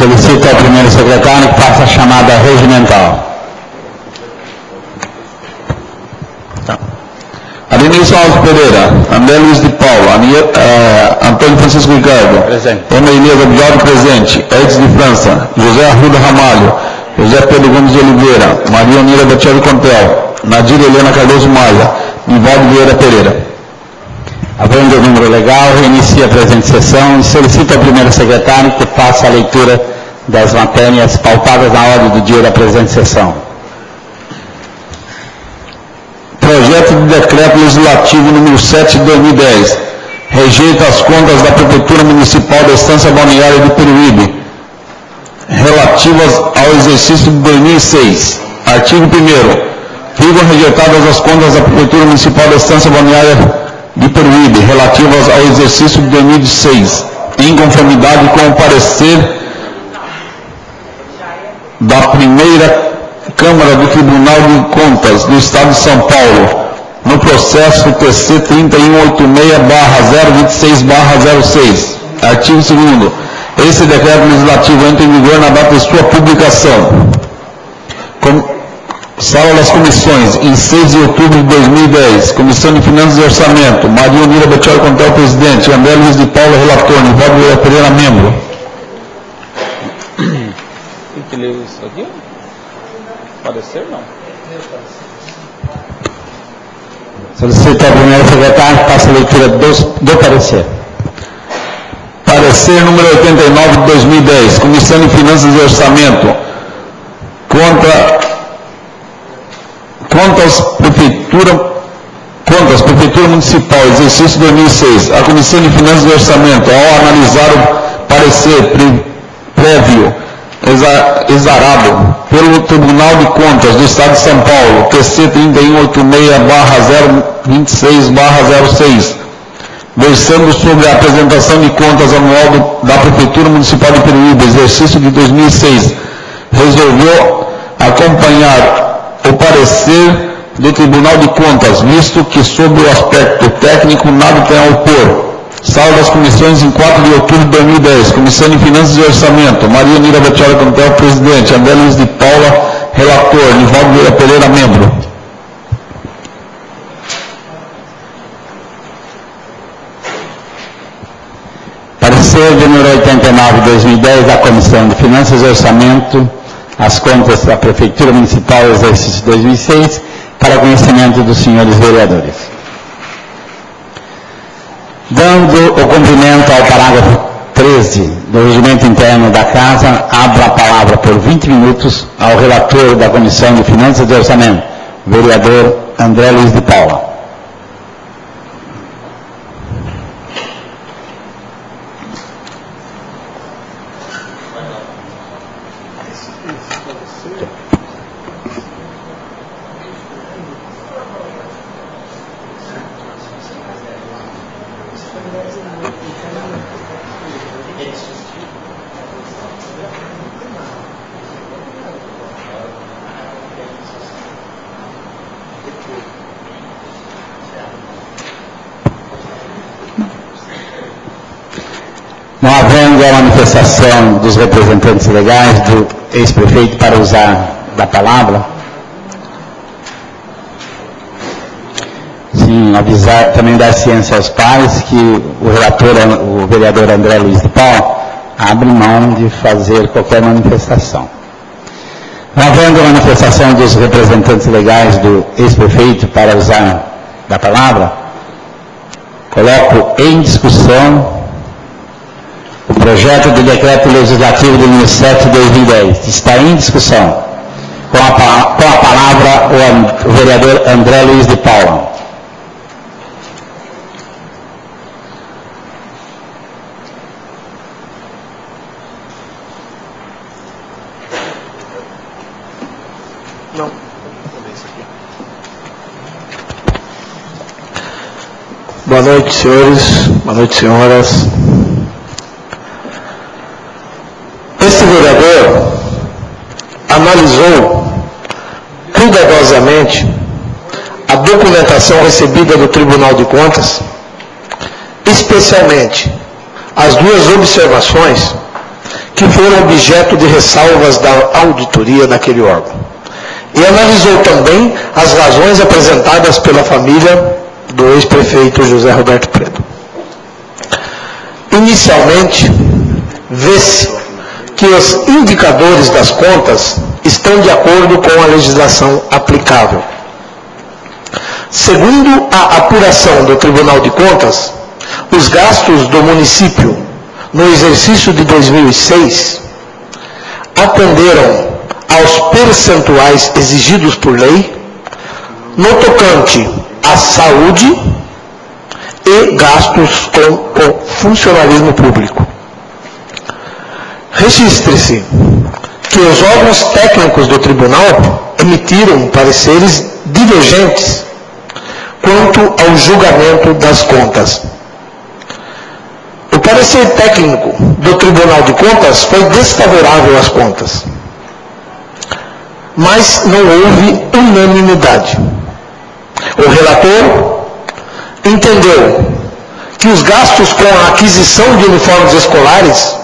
Solicito ao primeiro secretário que faça a chamada regimental. Adenilson Alves Pereira, André Luiz de Paula, Antônio Francisco Ricardo, Presente. Ana Elias Abdial, presente, Edson de França, José Arruda Ramalho, José Pedro Gomes de Oliveira, Maria Onira Batiello Contel, Nadir Helena Cardoso Maia, Nivaldo Vieira Pereira. Havendo o número legal, reinicia a presente sessão e solicito ao primeiro secretário que faça a leitura das matérias pautadas na ordem do dia da presente sessão. Projeto de Decreto Legislativo número 7 de 2010, rejeita as contas da Prefeitura Municipal da Estância Balneária de Peruíbe, relativas ao exercício de 2006. Artigo 1º. Ficam rejeitadas as contas da Prefeitura Municipal da Estância Balneária de Peruíbe, relativas ao exercício de 2006, em conformidade com o parecer da primeira Câmara do Tribunal de Contas do Estado de São Paulo, no processo TC 3186/026/06. Artigo 2º. Esse decreto legislativo entra em vigor na data de sua publicação. Sala das Comissões, em 6 de outubro de 2010, Comissão de Finanças e Orçamento, Maria Onira Batiello Contel, presidente, André Luiz de Paula, relator, Nivaldo Vieira Pereira, membro. Tem que ler isso aqui? Parecer, não. Solicito ao primeiro secretário que faça a leitura do parecer. Parecer número 89 de 2010, Comissão de Finanças e Orçamento, Contas Prefeitura Municipal, exercício 2006. A Comissão de Finanças e Orçamento, ao analisar o parecer prévio exarado pelo Tribunal de Contas do Estado de São Paulo, TC 3186/026/06, versando sobre a apresentação de contas anual da Prefeitura Municipal de Peruíbe, exercício de 2006, resolveu acompanhar o parecer do Tribunal de Contas, visto que, sob o aspecto técnico, nada tem a opor. Sala das Comissões, em 4 de outubro de 2010, Comissão de Finanças e Orçamento, Maria Onira Batiello Contel, presidente, André Luiz de Paula, relator, Nivaldo Vieira Pereira, membro. Parecer de número 89 de 2010 da Comissão de Finanças e Orçamento, as contas da Prefeitura Municipal, exercício 2006, para conhecimento dos senhores vereadores. Dando o cumprimento ao parágrafo 13 do Regimento Interno da Casa, abro a palavra por 20 minutos ao relator da Comissão de Finanças e Orçamento, vereador André Luiz de Paula. Não havendo a manifestação dos representantes legais do ex-prefeito para usar da palavra, sim, avisar, também dar ciência aos pares que o relator, o vereador André Luiz de Paula, abre mão de fazer qualquer manifestação. Não havendo a manifestação dos representantes legais do ex-prefeito para usar da palavra, coloco em discussão O projeto de decreto legislativo de número 7 de 2010 está em discussão. Com a palavra o vereador André Luiz de Paula. Boa noite, senhores. Boa noite, senhoras. Este vereador analisou cuidadosamente a documentação recebida do Tribunal de Contas, especialmente as duas observações que foram objeto de ressalvas da auditoria daquele órgão. E analisou também as razões apresentadas pela família do ex-prefeito José Roberto Preto. Inicialmente, vê-se que os indicadores das contas estão de acordo com a legislação aplicável. Segundo a apuração do Tribunal de Contas, os gastos do município no exercício de 2006 atenderam aos percentuais exigidos por lei no tocante à saúde e gastos com o funcionalismo público. Registre-se que os órgãos técnicos do tribunal emitiram pareceres divergentes quanto ao julgamento das contas. O parecer técnico do Tribunal de Contas foi desfavorável às contas, mas não houve unanimidade. O relator entendeu que os gastos com a aquisição de uniformes escolares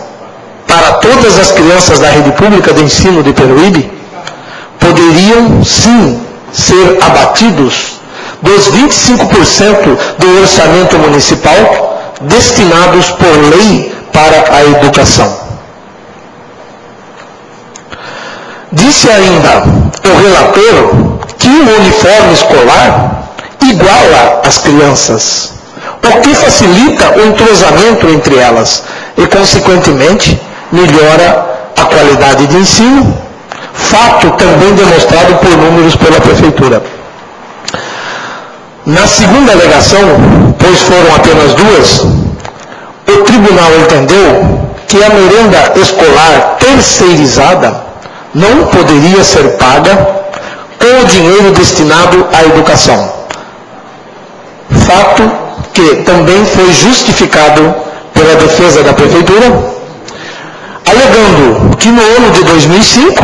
para todas as crianças da rede pública de ensino de Peruíbe poderiam, sim, ser abatidos dos 25% do orçamento municipal destinados por lei para a educação. Disse ainda o relator que o uniforme escolar iguala as crianças, o que facilita o entrosamento entre elas e, consequentemente, melhora a qualidade de ensino, fato também demonstrado por números pela Prefeitura. Na segunda alegação, pois foram apenas duas, o tribunal entendeu que a merenda escolar terceirizada não poderia ser paga com o dinheiro destinado à educação. Fato que também foi justificado pela defesa da Prefeitura, alegando que no ano de 2005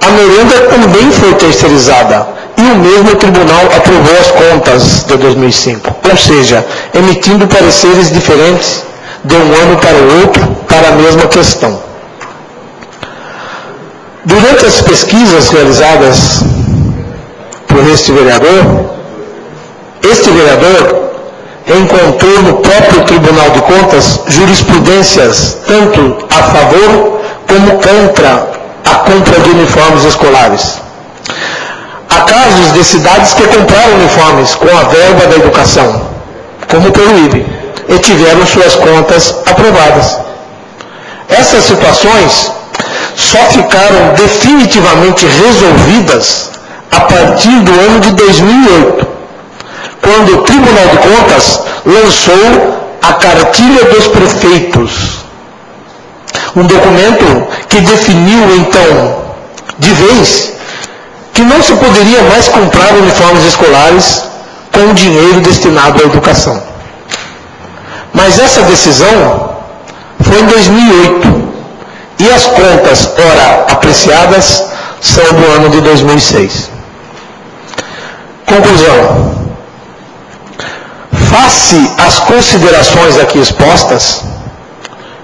a merenda também foi terceirizada e o mesmo tribunal aprovou as contas de 2005, ou seja, emitindo pareceres diferentes de um ano para o outro para a mesma questão. Durante as pesquisas realizadas por este vereador encontrou no próprio Tribunal de Contas jurisprudências tanto a favor como contra a compra de uniformes escolares. Há casos de cidades que compraram uniformes com a verba da educação, como Peruíbe, e tiveram suas contas aprovadas. Essas situações só ficaram definitivamente resolvidas a partir do ano de 2008, quando o Tribunal de Contas lançou a Cartilha dos Prefeitos, um documento que definiu, então, de vez, que não se poderia mais comprar uniformes escolares com dinheiro destinado à educação. Mas essa decisão foi em 2008, e as contas, ora apreciadas, são do ano de 2006. Conclusão. Face às considerações aqui expostas,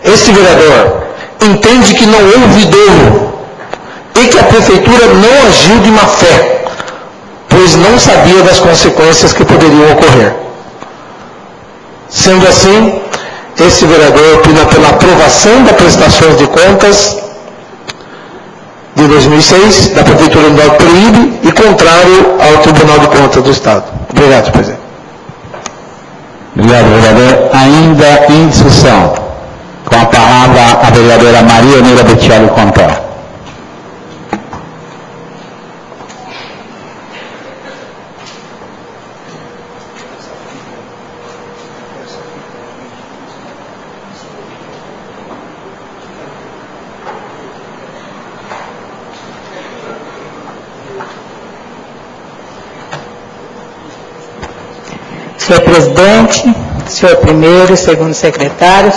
este vereador entende que não houve dolo e que a Prefeitura não agiu de má fé, pois não sabia das consequências que poderiam ocorrer. Sendo assim, este vereador opina pela aprovação da prestações de contas de 2006 da Prefeitura Municipal de Peruíbe e contrário ao Tribunal de Contas do Estado. Obrigado, presidente. Obrigado, vereador. Ainda em discussão. Com a palavra, a vereadora Maria Onira Butiello Conté. Senhor presidente, senhor primeiro e segundo secretários,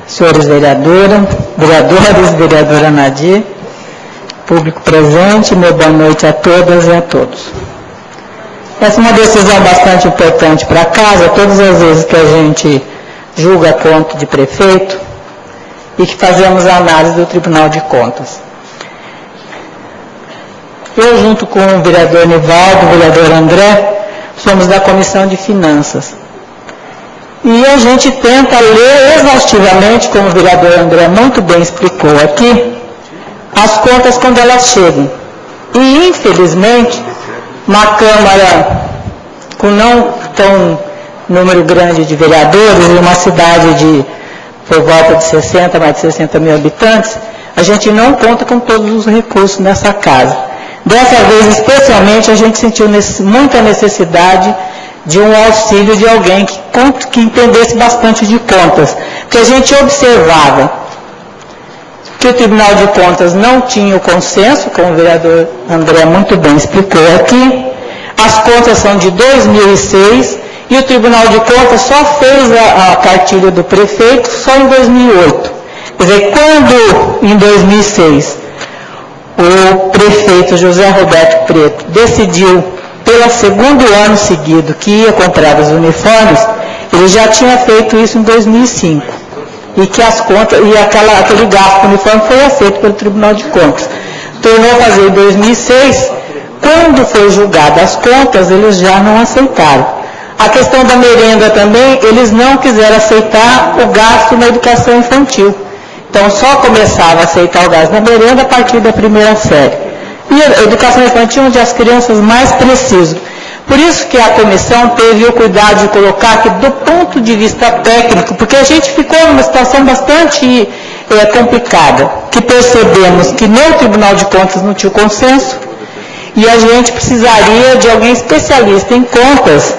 senhores vereadoras, vereadora Nadir, público presente, meu boa noite a todas e a todos. Essa é uma decisão bastante importante para casa, todas as vezes que a gente julga a conta de prefeito e que fazemos a análise do Tribunal de Contas. Eu, junto com o vereador Nivaldo, o vereador André, somos da Comissão de Finanças. E a gente tenta ler exaustivamente, como o vereador André muito bem explicou aqui, as contas quando elas chegam. E, infelizmente, na Câmara, com não tão número grande de vereadores, e uma cidade de por volta de mais de 60 mil habitantes, a gente não conta com todos os recursos nessa casa. Dessa vez, especialmente, a gente sentiu muita necessidade de um auxílio de alguém que entendesse bastante de contas. Porque a gente observava que o Tribunal de Contas não tinha o consenso, como o vereador André muito bem explicou aqui. As contas são de 2006 e o Tribunal de Contas só fez a cartilha do prefeito só em 2008. Quer dizer, quando em 2006 o prefeito José Roberto Preto decidiu, pelo segundo ano seguido, que ia comprar os uniformes, ele já tinha feito isso em 2005. E que as contas, e aquele gasto com uniforme foi aceito pelo Tribunal de Contas. Tornou a fazer em 2006, quando foi julgado as contas, eles já não aceitaram. A questão da merenda também, eles não quiseram aceitar o gasto na educação infantil. Então, só começava a aceitar o gasto na merenda a partir da primeira série. E a educação infantil, onde as crianças mais precisam. Por isso que a comissão teve o cuidado de colocar que, do ponto de vista técnico, porque a gente ficou numa situação bastante complicada, que percebemos que nem o Tribunal de Contas não tinha o consenso, e a gente precisaria de alguém especialista em contas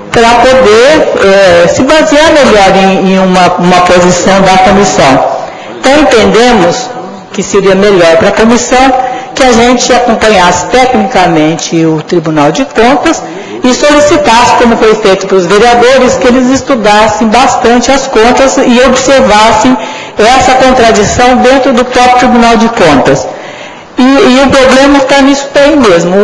para poder se basear melhor em uma posição da comissão. Então, entendemos que seria melhor para a comissão que a gente acompanhasse tecnicamente o Tribunal de Contas e solicitasse, como foi feito para os vereadores, que eles estudassem bastante as contas e observassem essa contradição dentro do próprio Tribunal de Contas. E o problema está nisso daí mesmo.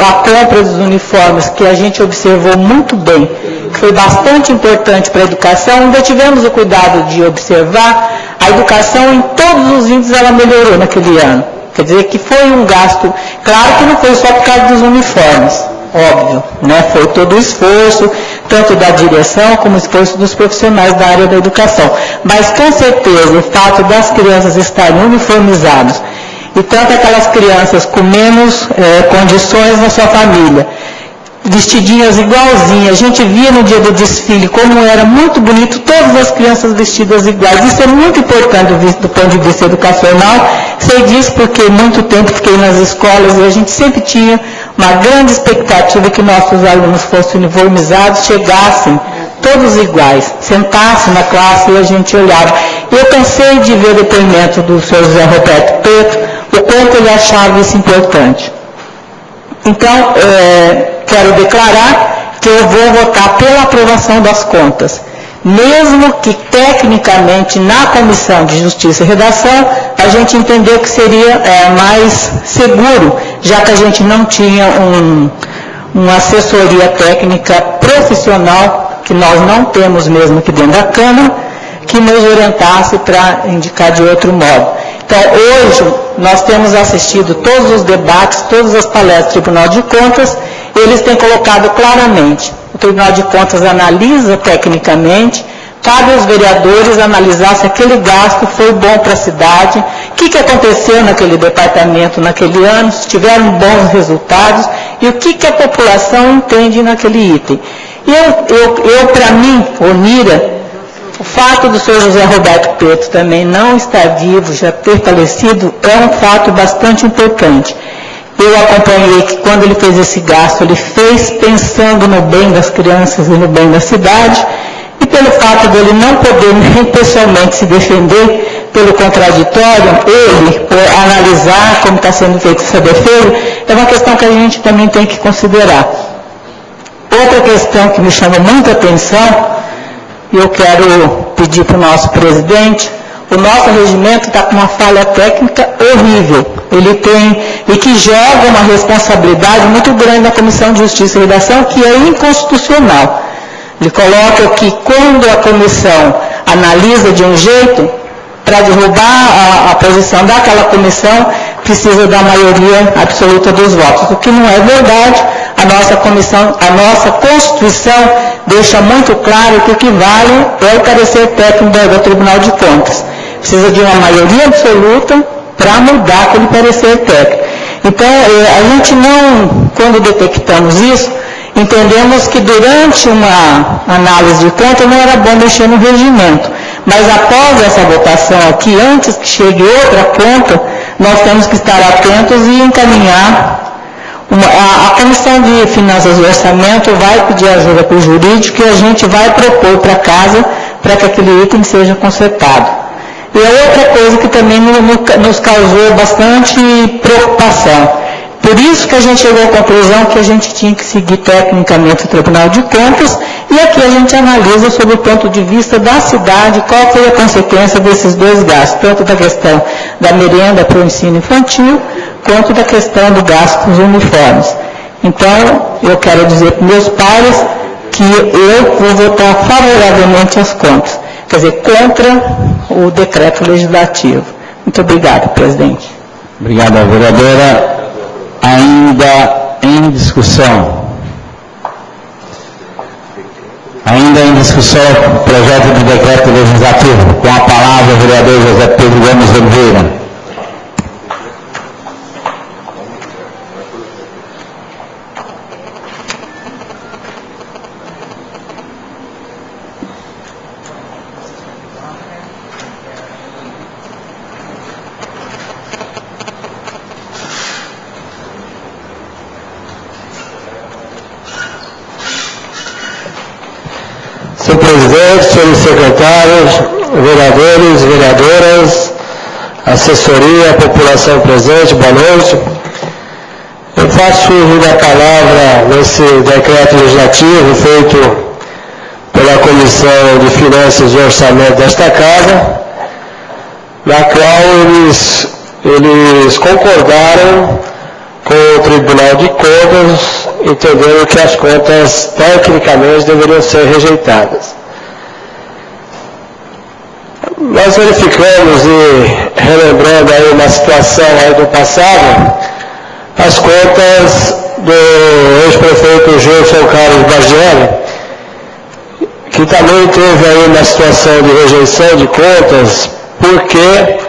A compra dos uniformes, que a gente observou muito bem, que foi bastante importante para a educação, ainda tivemos o cuidado de observar, a educação em todos os índices ela melhorou naquele ano. Quer dizer que foi um gasto, claro que não foi só por causa dos uniformes, óbvio, né? Foi todo o esforço, tanto da direção como o esforço dos profissionais da área da educação. Mas com certeza o fato das crianças estarem uniformizadas, e tanto aquelas crianças com menos condições na sua família, vestidinhas igualzinhas, a gente via no dia do desfile como era muito bonito, todas as crianças vestidas iguais. Isso é muito importante do ponto de vista educacional. Sei disso porque muito tempo fiquei nas escolas e a gente sempre tinha uma grande expectativa que nossos alunos fossem uniformizados, chegassem todos iguais, sentassem na classe e a gente olhava. Eu cansei de ver o depoimento do senhor José Roberto Preto, o quanto ele achava isso importante. Então, quero declarar que eu vou votar pela aprovação das contas, mesmo que tecnicamente na Comissão de Justiça e Redação a gente entendeu que seria mais seguro, já que a gente não tinha uma assessoria técnica profissional, que nós não temos mesmo aqui dentro da Câmara, que nos orientasse para indicar de outro modo. Então, hoje, nós temos assistido todos os debates, todas as palestras do Tribunal de Contas, eles têm colocado claramente, o Tribunal de Contas analisa tecnicamente, cabe aos vereadores analisar se aquele gasto foi bom para a cidade, o que aconteceu naquele departamento naquele ano, se tiveram bons resultados, e o que a população entende naquele item. Eu para mim, Onira, O fato do senhor José Roberto Preto também não estar vivo, já ter falecido, é um fato bastante importante. Eu acompanhei que quando ele fez esse gasto, ele fez pensando no bem das crianças e no bem da cidade, e pelo fato dele não poder nem pessoalmente se defender pelo contraditório, ele, por analisar como está sendo feita essa defesa, é uma questão que a gente também tem que considerar. Outra questão que me chama muita atenção, e eu quero pedir para o nosso presidente, o nosso regimento está com uma falha técnica horrível. Ele tem, e que joga uma responsabilidade muito grande na Comissão de Justiça e Redação, que é inconstitucional. Ele coloca que quando a comissão analisa de um jeito, para derrubar a posição daquela comissão, precisa da maioria absoluta dos votos, o que não é verdade. A nossa Constituição deixa muito claro que o que vale é o parecer técnico do Tribunal de Contas. Precisa de uma maioria absoluta para mudar aquele parecer técnico. Então, a gente não, quando detectamos isso, entendemos que durante uma análise de conta não era bom mexer no regimento. Mas após essa votação aqui, antes que chegue outra conta, nós temos que estar atentos e encaminhar. A Comissão de Finanças e Orçamento vai pedir ajuda para o jurídico e a gente vai propor para casa para que aquele item seja consertado. E a outra coisa que também nos causou bastante preocupação. Por isso que a gente chegou à conclusão que a gente tinha que seguir tecnicamente o Tribunal de Contas, e aqui a gente analisa sob o ponto de vista da cidade qual foi a consequência desses dois gastos, tanto da questão da merenda para o ensino infantil, quanto da questão do gasto dos uniformes. Então, eu quero dizer para meus pares que eu vou votar favoravelmente às contas, quer dizer, contra o decreto legislativo. Muito obrigado, presidente. Obrigado, vereadora. Ainda em discussão. Ainda em discussão o projeto de decreto legislativo. Com a palavra o vereador José Pedro Gomes Oliveira. Senhor presidente, senhores secretários, vereadores, vereadoras, assessoria, população presente, boa noite. Eu faço uso da palavra nesse decreto legislativo feito pela Comissão de Finanças e Orçamento desta Casa, na qual eles concordaram com o Tribunal de Contas, entendendo que as contas tecnicamente deveriam ser rejeitadas. Nós verificamos e relembrando aí uma situação aí do passado, as contas do ex-prefeito Gilson Carlos Bagiani, que também teve aí uma situação de rejeição de contas, porque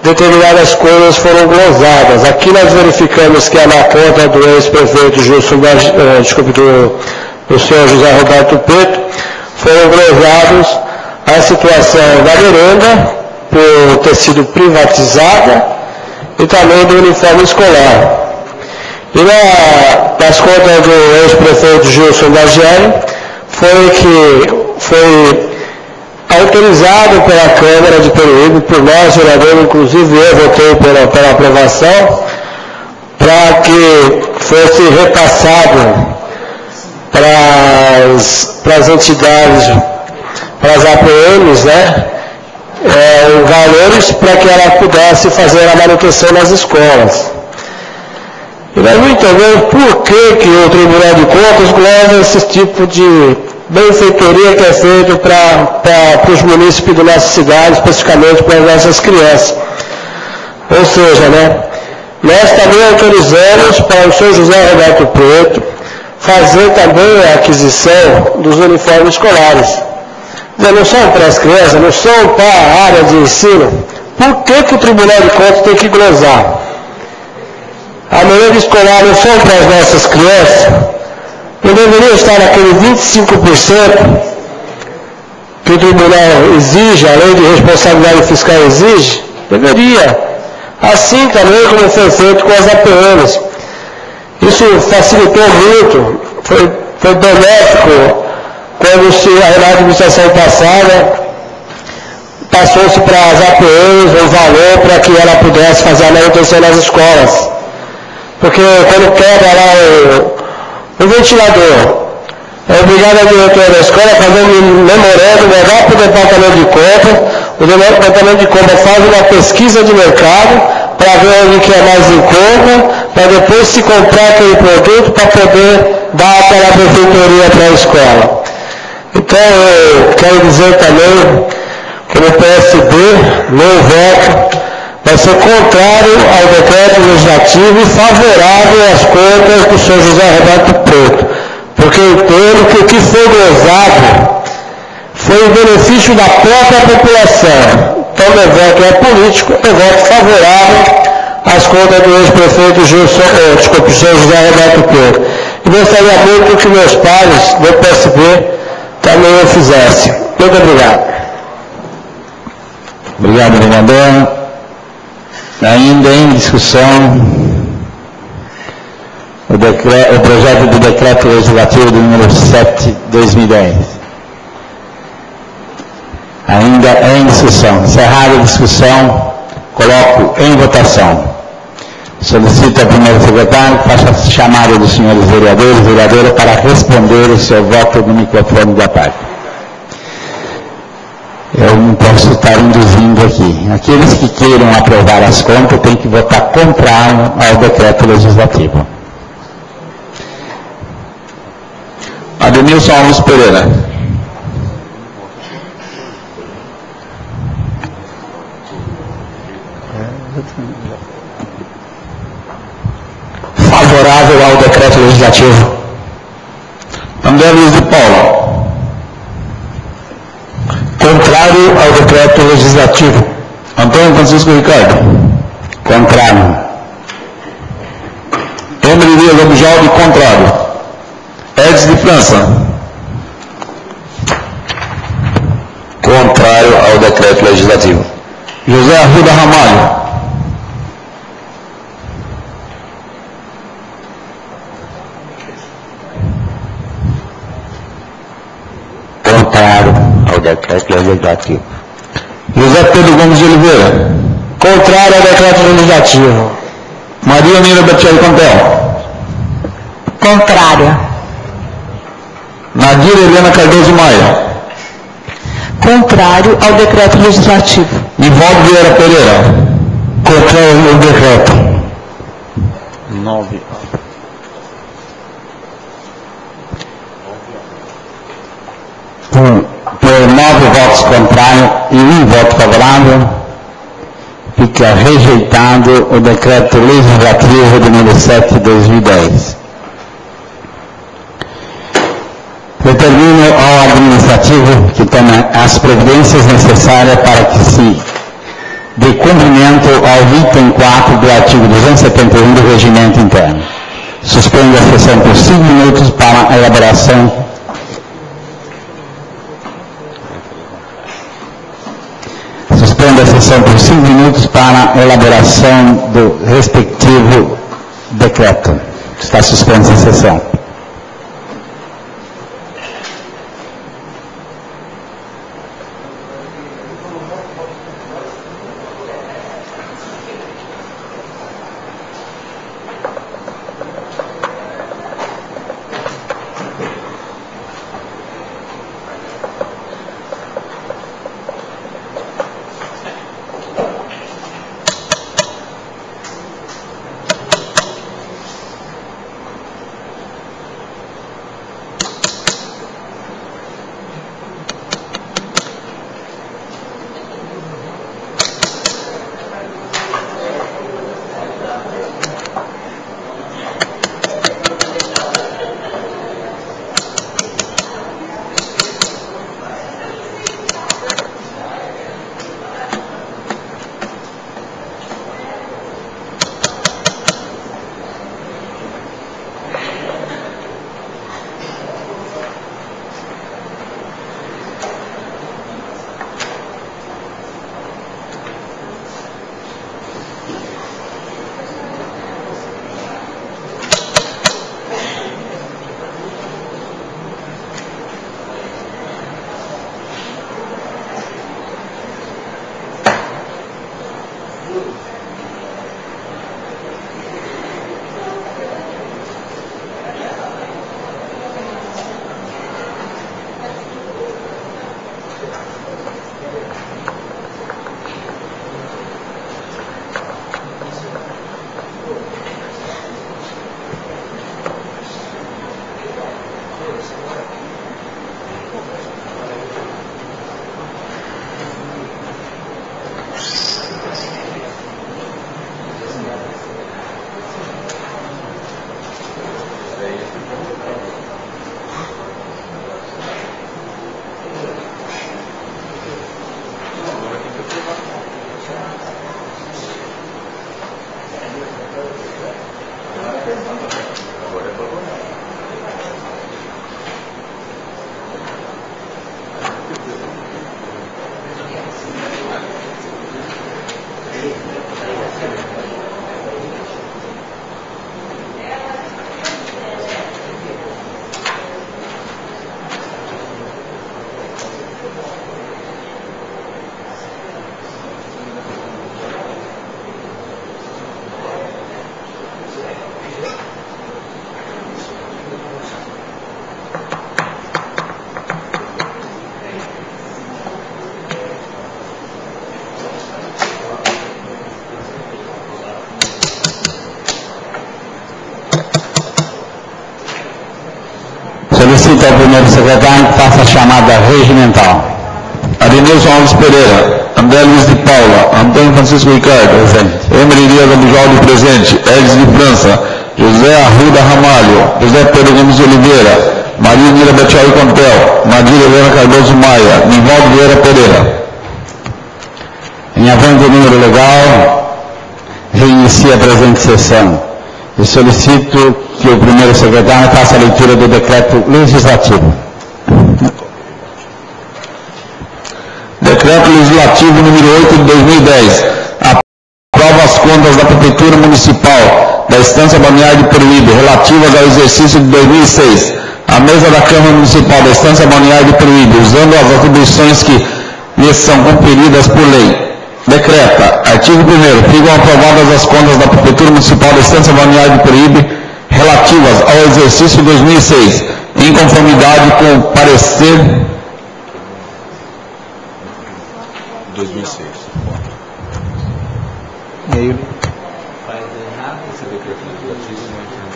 determinadas coisas foram glosadas. Aqui nós verificamos que na conta do ex-prefeito do senhor José Roberto Preto, foram glosados a situação da merenda, por ter sido privatizada, e também do uniforme escolar. E nas contas do ex-prefeito Gilson Bagiani, foi autorizado pela Câmara de Peruíbe, por nós, vereadores, inclusive eu votei pela aprovação, para que fosse repassado para as entidades, para as APMs, né, valores para que ela pudesse fazer a manutenção nas escolas. E nós não entendemos por que o Tribunal de Contas glosa esse tipo de benfeitoria que é feito para os munícipes da nossa cidade, especificamente para as nossas crianças. Ou seja, né, nós também autorizamos para o senhor José Roberto Preto fazer também a aquisição dos uniformes escolares. Não são para as crianças, não são para a área de ensino. Por que o Tribunal de Contas tem que glosar? A merenda escolar não são para as nossas crianças? Não deveria estar naquele 25% que o tribunal exige, a lei de responsabilidade fiscal exige? Deveria. Assim também como foi feito com as APMs. Isso facilitou muito, foi benéfico quando na administração passada passou-se para as APMs um valor para que ela pudesse fazer a manutenção nas escolas. Porque quando quebra lá o ventilador, é obrigado a diretora da escola a fazer um memorando, levar para o departamento de compra, o departamento de compra faz uma pesquisa de mercado para ver onde que é mais em conta, para depois se comprar aquele produto para poder dar aquela prefeitoria para a escola. Então, eu quero dizer também que no PSD, meu voto vai ser contrário ao decreto legislativo e favorável às contas do São José Roberto Preto, porque eu entendo que o que foi gozado foi em benefício da própria população. Então, meu voto é político, eu voto favorável às contas do ex-prefeito São José Roberto Preto. E gostaria muito que meus pais do PSB também o fizessem. Muito obrigado. Obrigado, vereador. Ainda em discussão, o projeto de decreto legislativo do número 7/2010. Ainda em discussão. Encerrada a discussão, coloco em votação. Solicito ao primeiro secretário que faça a chamada dos senhores vereadores e vereadoras para responder o seu voto no microfone da parte. Eu não posso estar induzindo aqui. Aqueles que queiram aprovar as contas têm que votar contrário ao decreto legislativo. Ademilson Alves Pereira. Favorável ao decreto legislativo. André Luiz de Paula. Contrário ao decreto legislativo. Antônio Francisco Ricardo. Contrário. Emily Dias Abujaldi, contrário. Edson de França. Contrário ao decreto legislativo. José Arruda Ramalho. Contrário ao decreto legislativo. José Pedro Gomes de Oliveira. Contrário ao decreto legislativo. Maria Nira Batiari Contel. Contrária. Nadir Helena Cardoso Maia. Contrário ao decreto legislativo. Nivaldo Vieira Pereira. Contrário ao decreto. 9. Por 9 votos contrários e 1 voto favorável, fica rejeitado o decreto legislativo de número 7/2010. Determino ao administrativo que tome as providências necessárias para que se dê cumprimento ao item 4 do artigo 271 do Regimento Interno. Suspendo a sessão por 5 minutos para a elaboração Suspendo a sessão por 5 minutos para a elaboração do respectivo decreto. Está suspensa a sessão. Solicito ao primeiro secretário que faça a chamada regimental. Adenilson Alves Pereira, André Luiz de Paula, Antônio Francisco Ricardo, presente. Emery Dias Abujaldi, presente. Edson de França, José Arruda Ramalho, José Pedro Gomes de Oliveira, Maria Nira Betiaí Contel, Maria Helena Cardoso Maia, Nivaldo Vieira Pereira. Em havendo o número legal, reinicia a presente sessão. Eu solicito que o primeiro secretário faça a leitura do decreto legislativo. Decreto Legislativo número 8 de 2010. Aprova as contas da Prefeitura Municipal da Estância Balneária de Peruíbe relativas ao exercício de 2006. A mesa da Câmara Municipal da Estância Balneária de Peruíbe, usando as atribuições que lhes são conferidas por lei. Decreta, artigo 1º, ficam aprovadas as contas da Prefeitura Municipal da Estância Balneária de Peruíbe relativas ao exercício 2006, em conformidade com o parecer 2006. meio. Faz nada esse decreto legislativo, não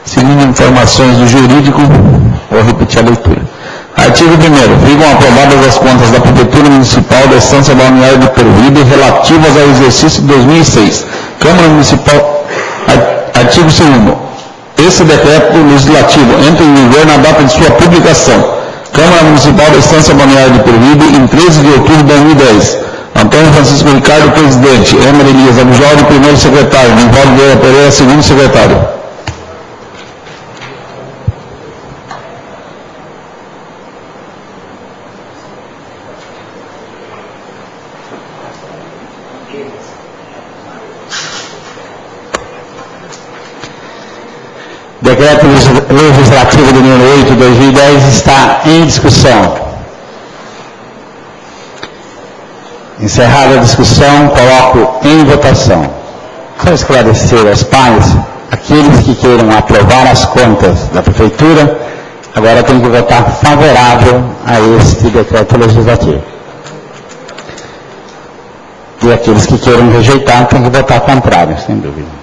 Seguindo informações do jurídico, vou repetir a leitura. Artigo 1º. Ficam aprovadas as contas da Prefeitura Municipal da Estância Balneária de Peruíbe relativas ao exercício de 2006. Câmara Municipal. Artigo 2º. Esse decreto legislativo entra em vigor na data de sua publicação. Câmara Municipal da Estância Balneária de Peruíbe, em 13 de outubro de 2010. Antônio Francisco Ricardo, presidente. Emery Elias Abujaldi, primeiro secretário. Nivaldo Vieira Pereira, segundo secretário. Decreto legislativo de número 8 de 2010 está em discussão. Encerrada a discussão, coloco em votação. Só esclarecer aos pais, aqueles que queiram aprovar as contas da Prefeitura, agora tem que votar favorável a este decreto legislativo. E aqueles que queiram rejeitar, tem que votar contrário, sem dúvida.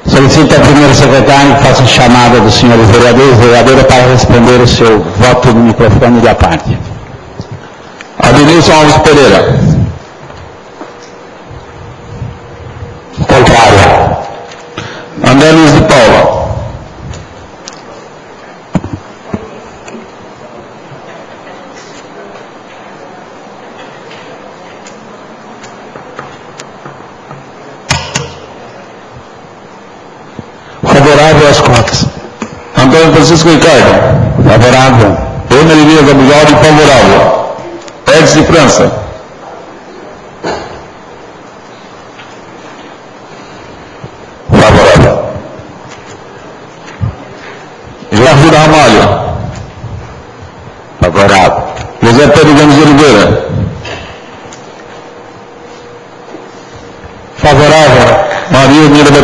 Solicito ao primeiro secretário que faça a chamada dos senhores vereadores e vereadora para responder o seu voto no microfone da parte. Adenilson Alves Pereira. Contrário. André Luiz de Paula. Favorável às contas. Antônio Francisco Ricardo. Favorável. Emery Elias Abujaldi, favorável. Edson de França. Favorável. José Arruda Ramalho. Favorável. José Pedro Gomes de Oliveira.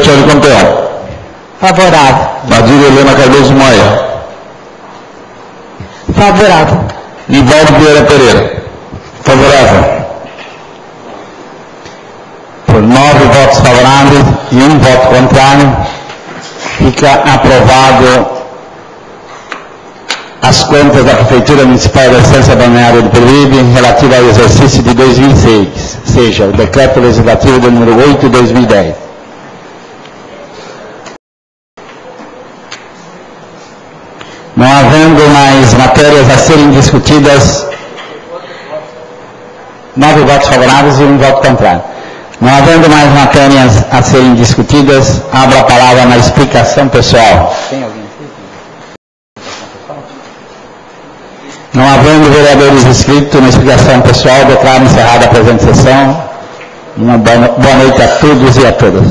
Bertioli Campeão. Favorável. Nadir Helena Cardoso Maia. Favorável. Nivaldo Vieira Pereira. Favorável. Por 9 votos favoráveis e 1 voto contrário, fica aprovado as contas da Prefeitura Municipal da Estância Balneária do Peruíbe relativa ao exercício de 2006, ou seja, o Decreto Legislativo número 8 de 2010. Não havendo mais matérias a serem discutidas, 9 votos favoráveis e 1 voto contrário. Não havendo mais matérias a serem discutidas, abro a palavra na explicação pessoal. Tem alguém aqui? Não havendo vereadores inscritos na explicação pessoal, declaro encerrada a presente sessão. Uma boa noite a todos e a todas.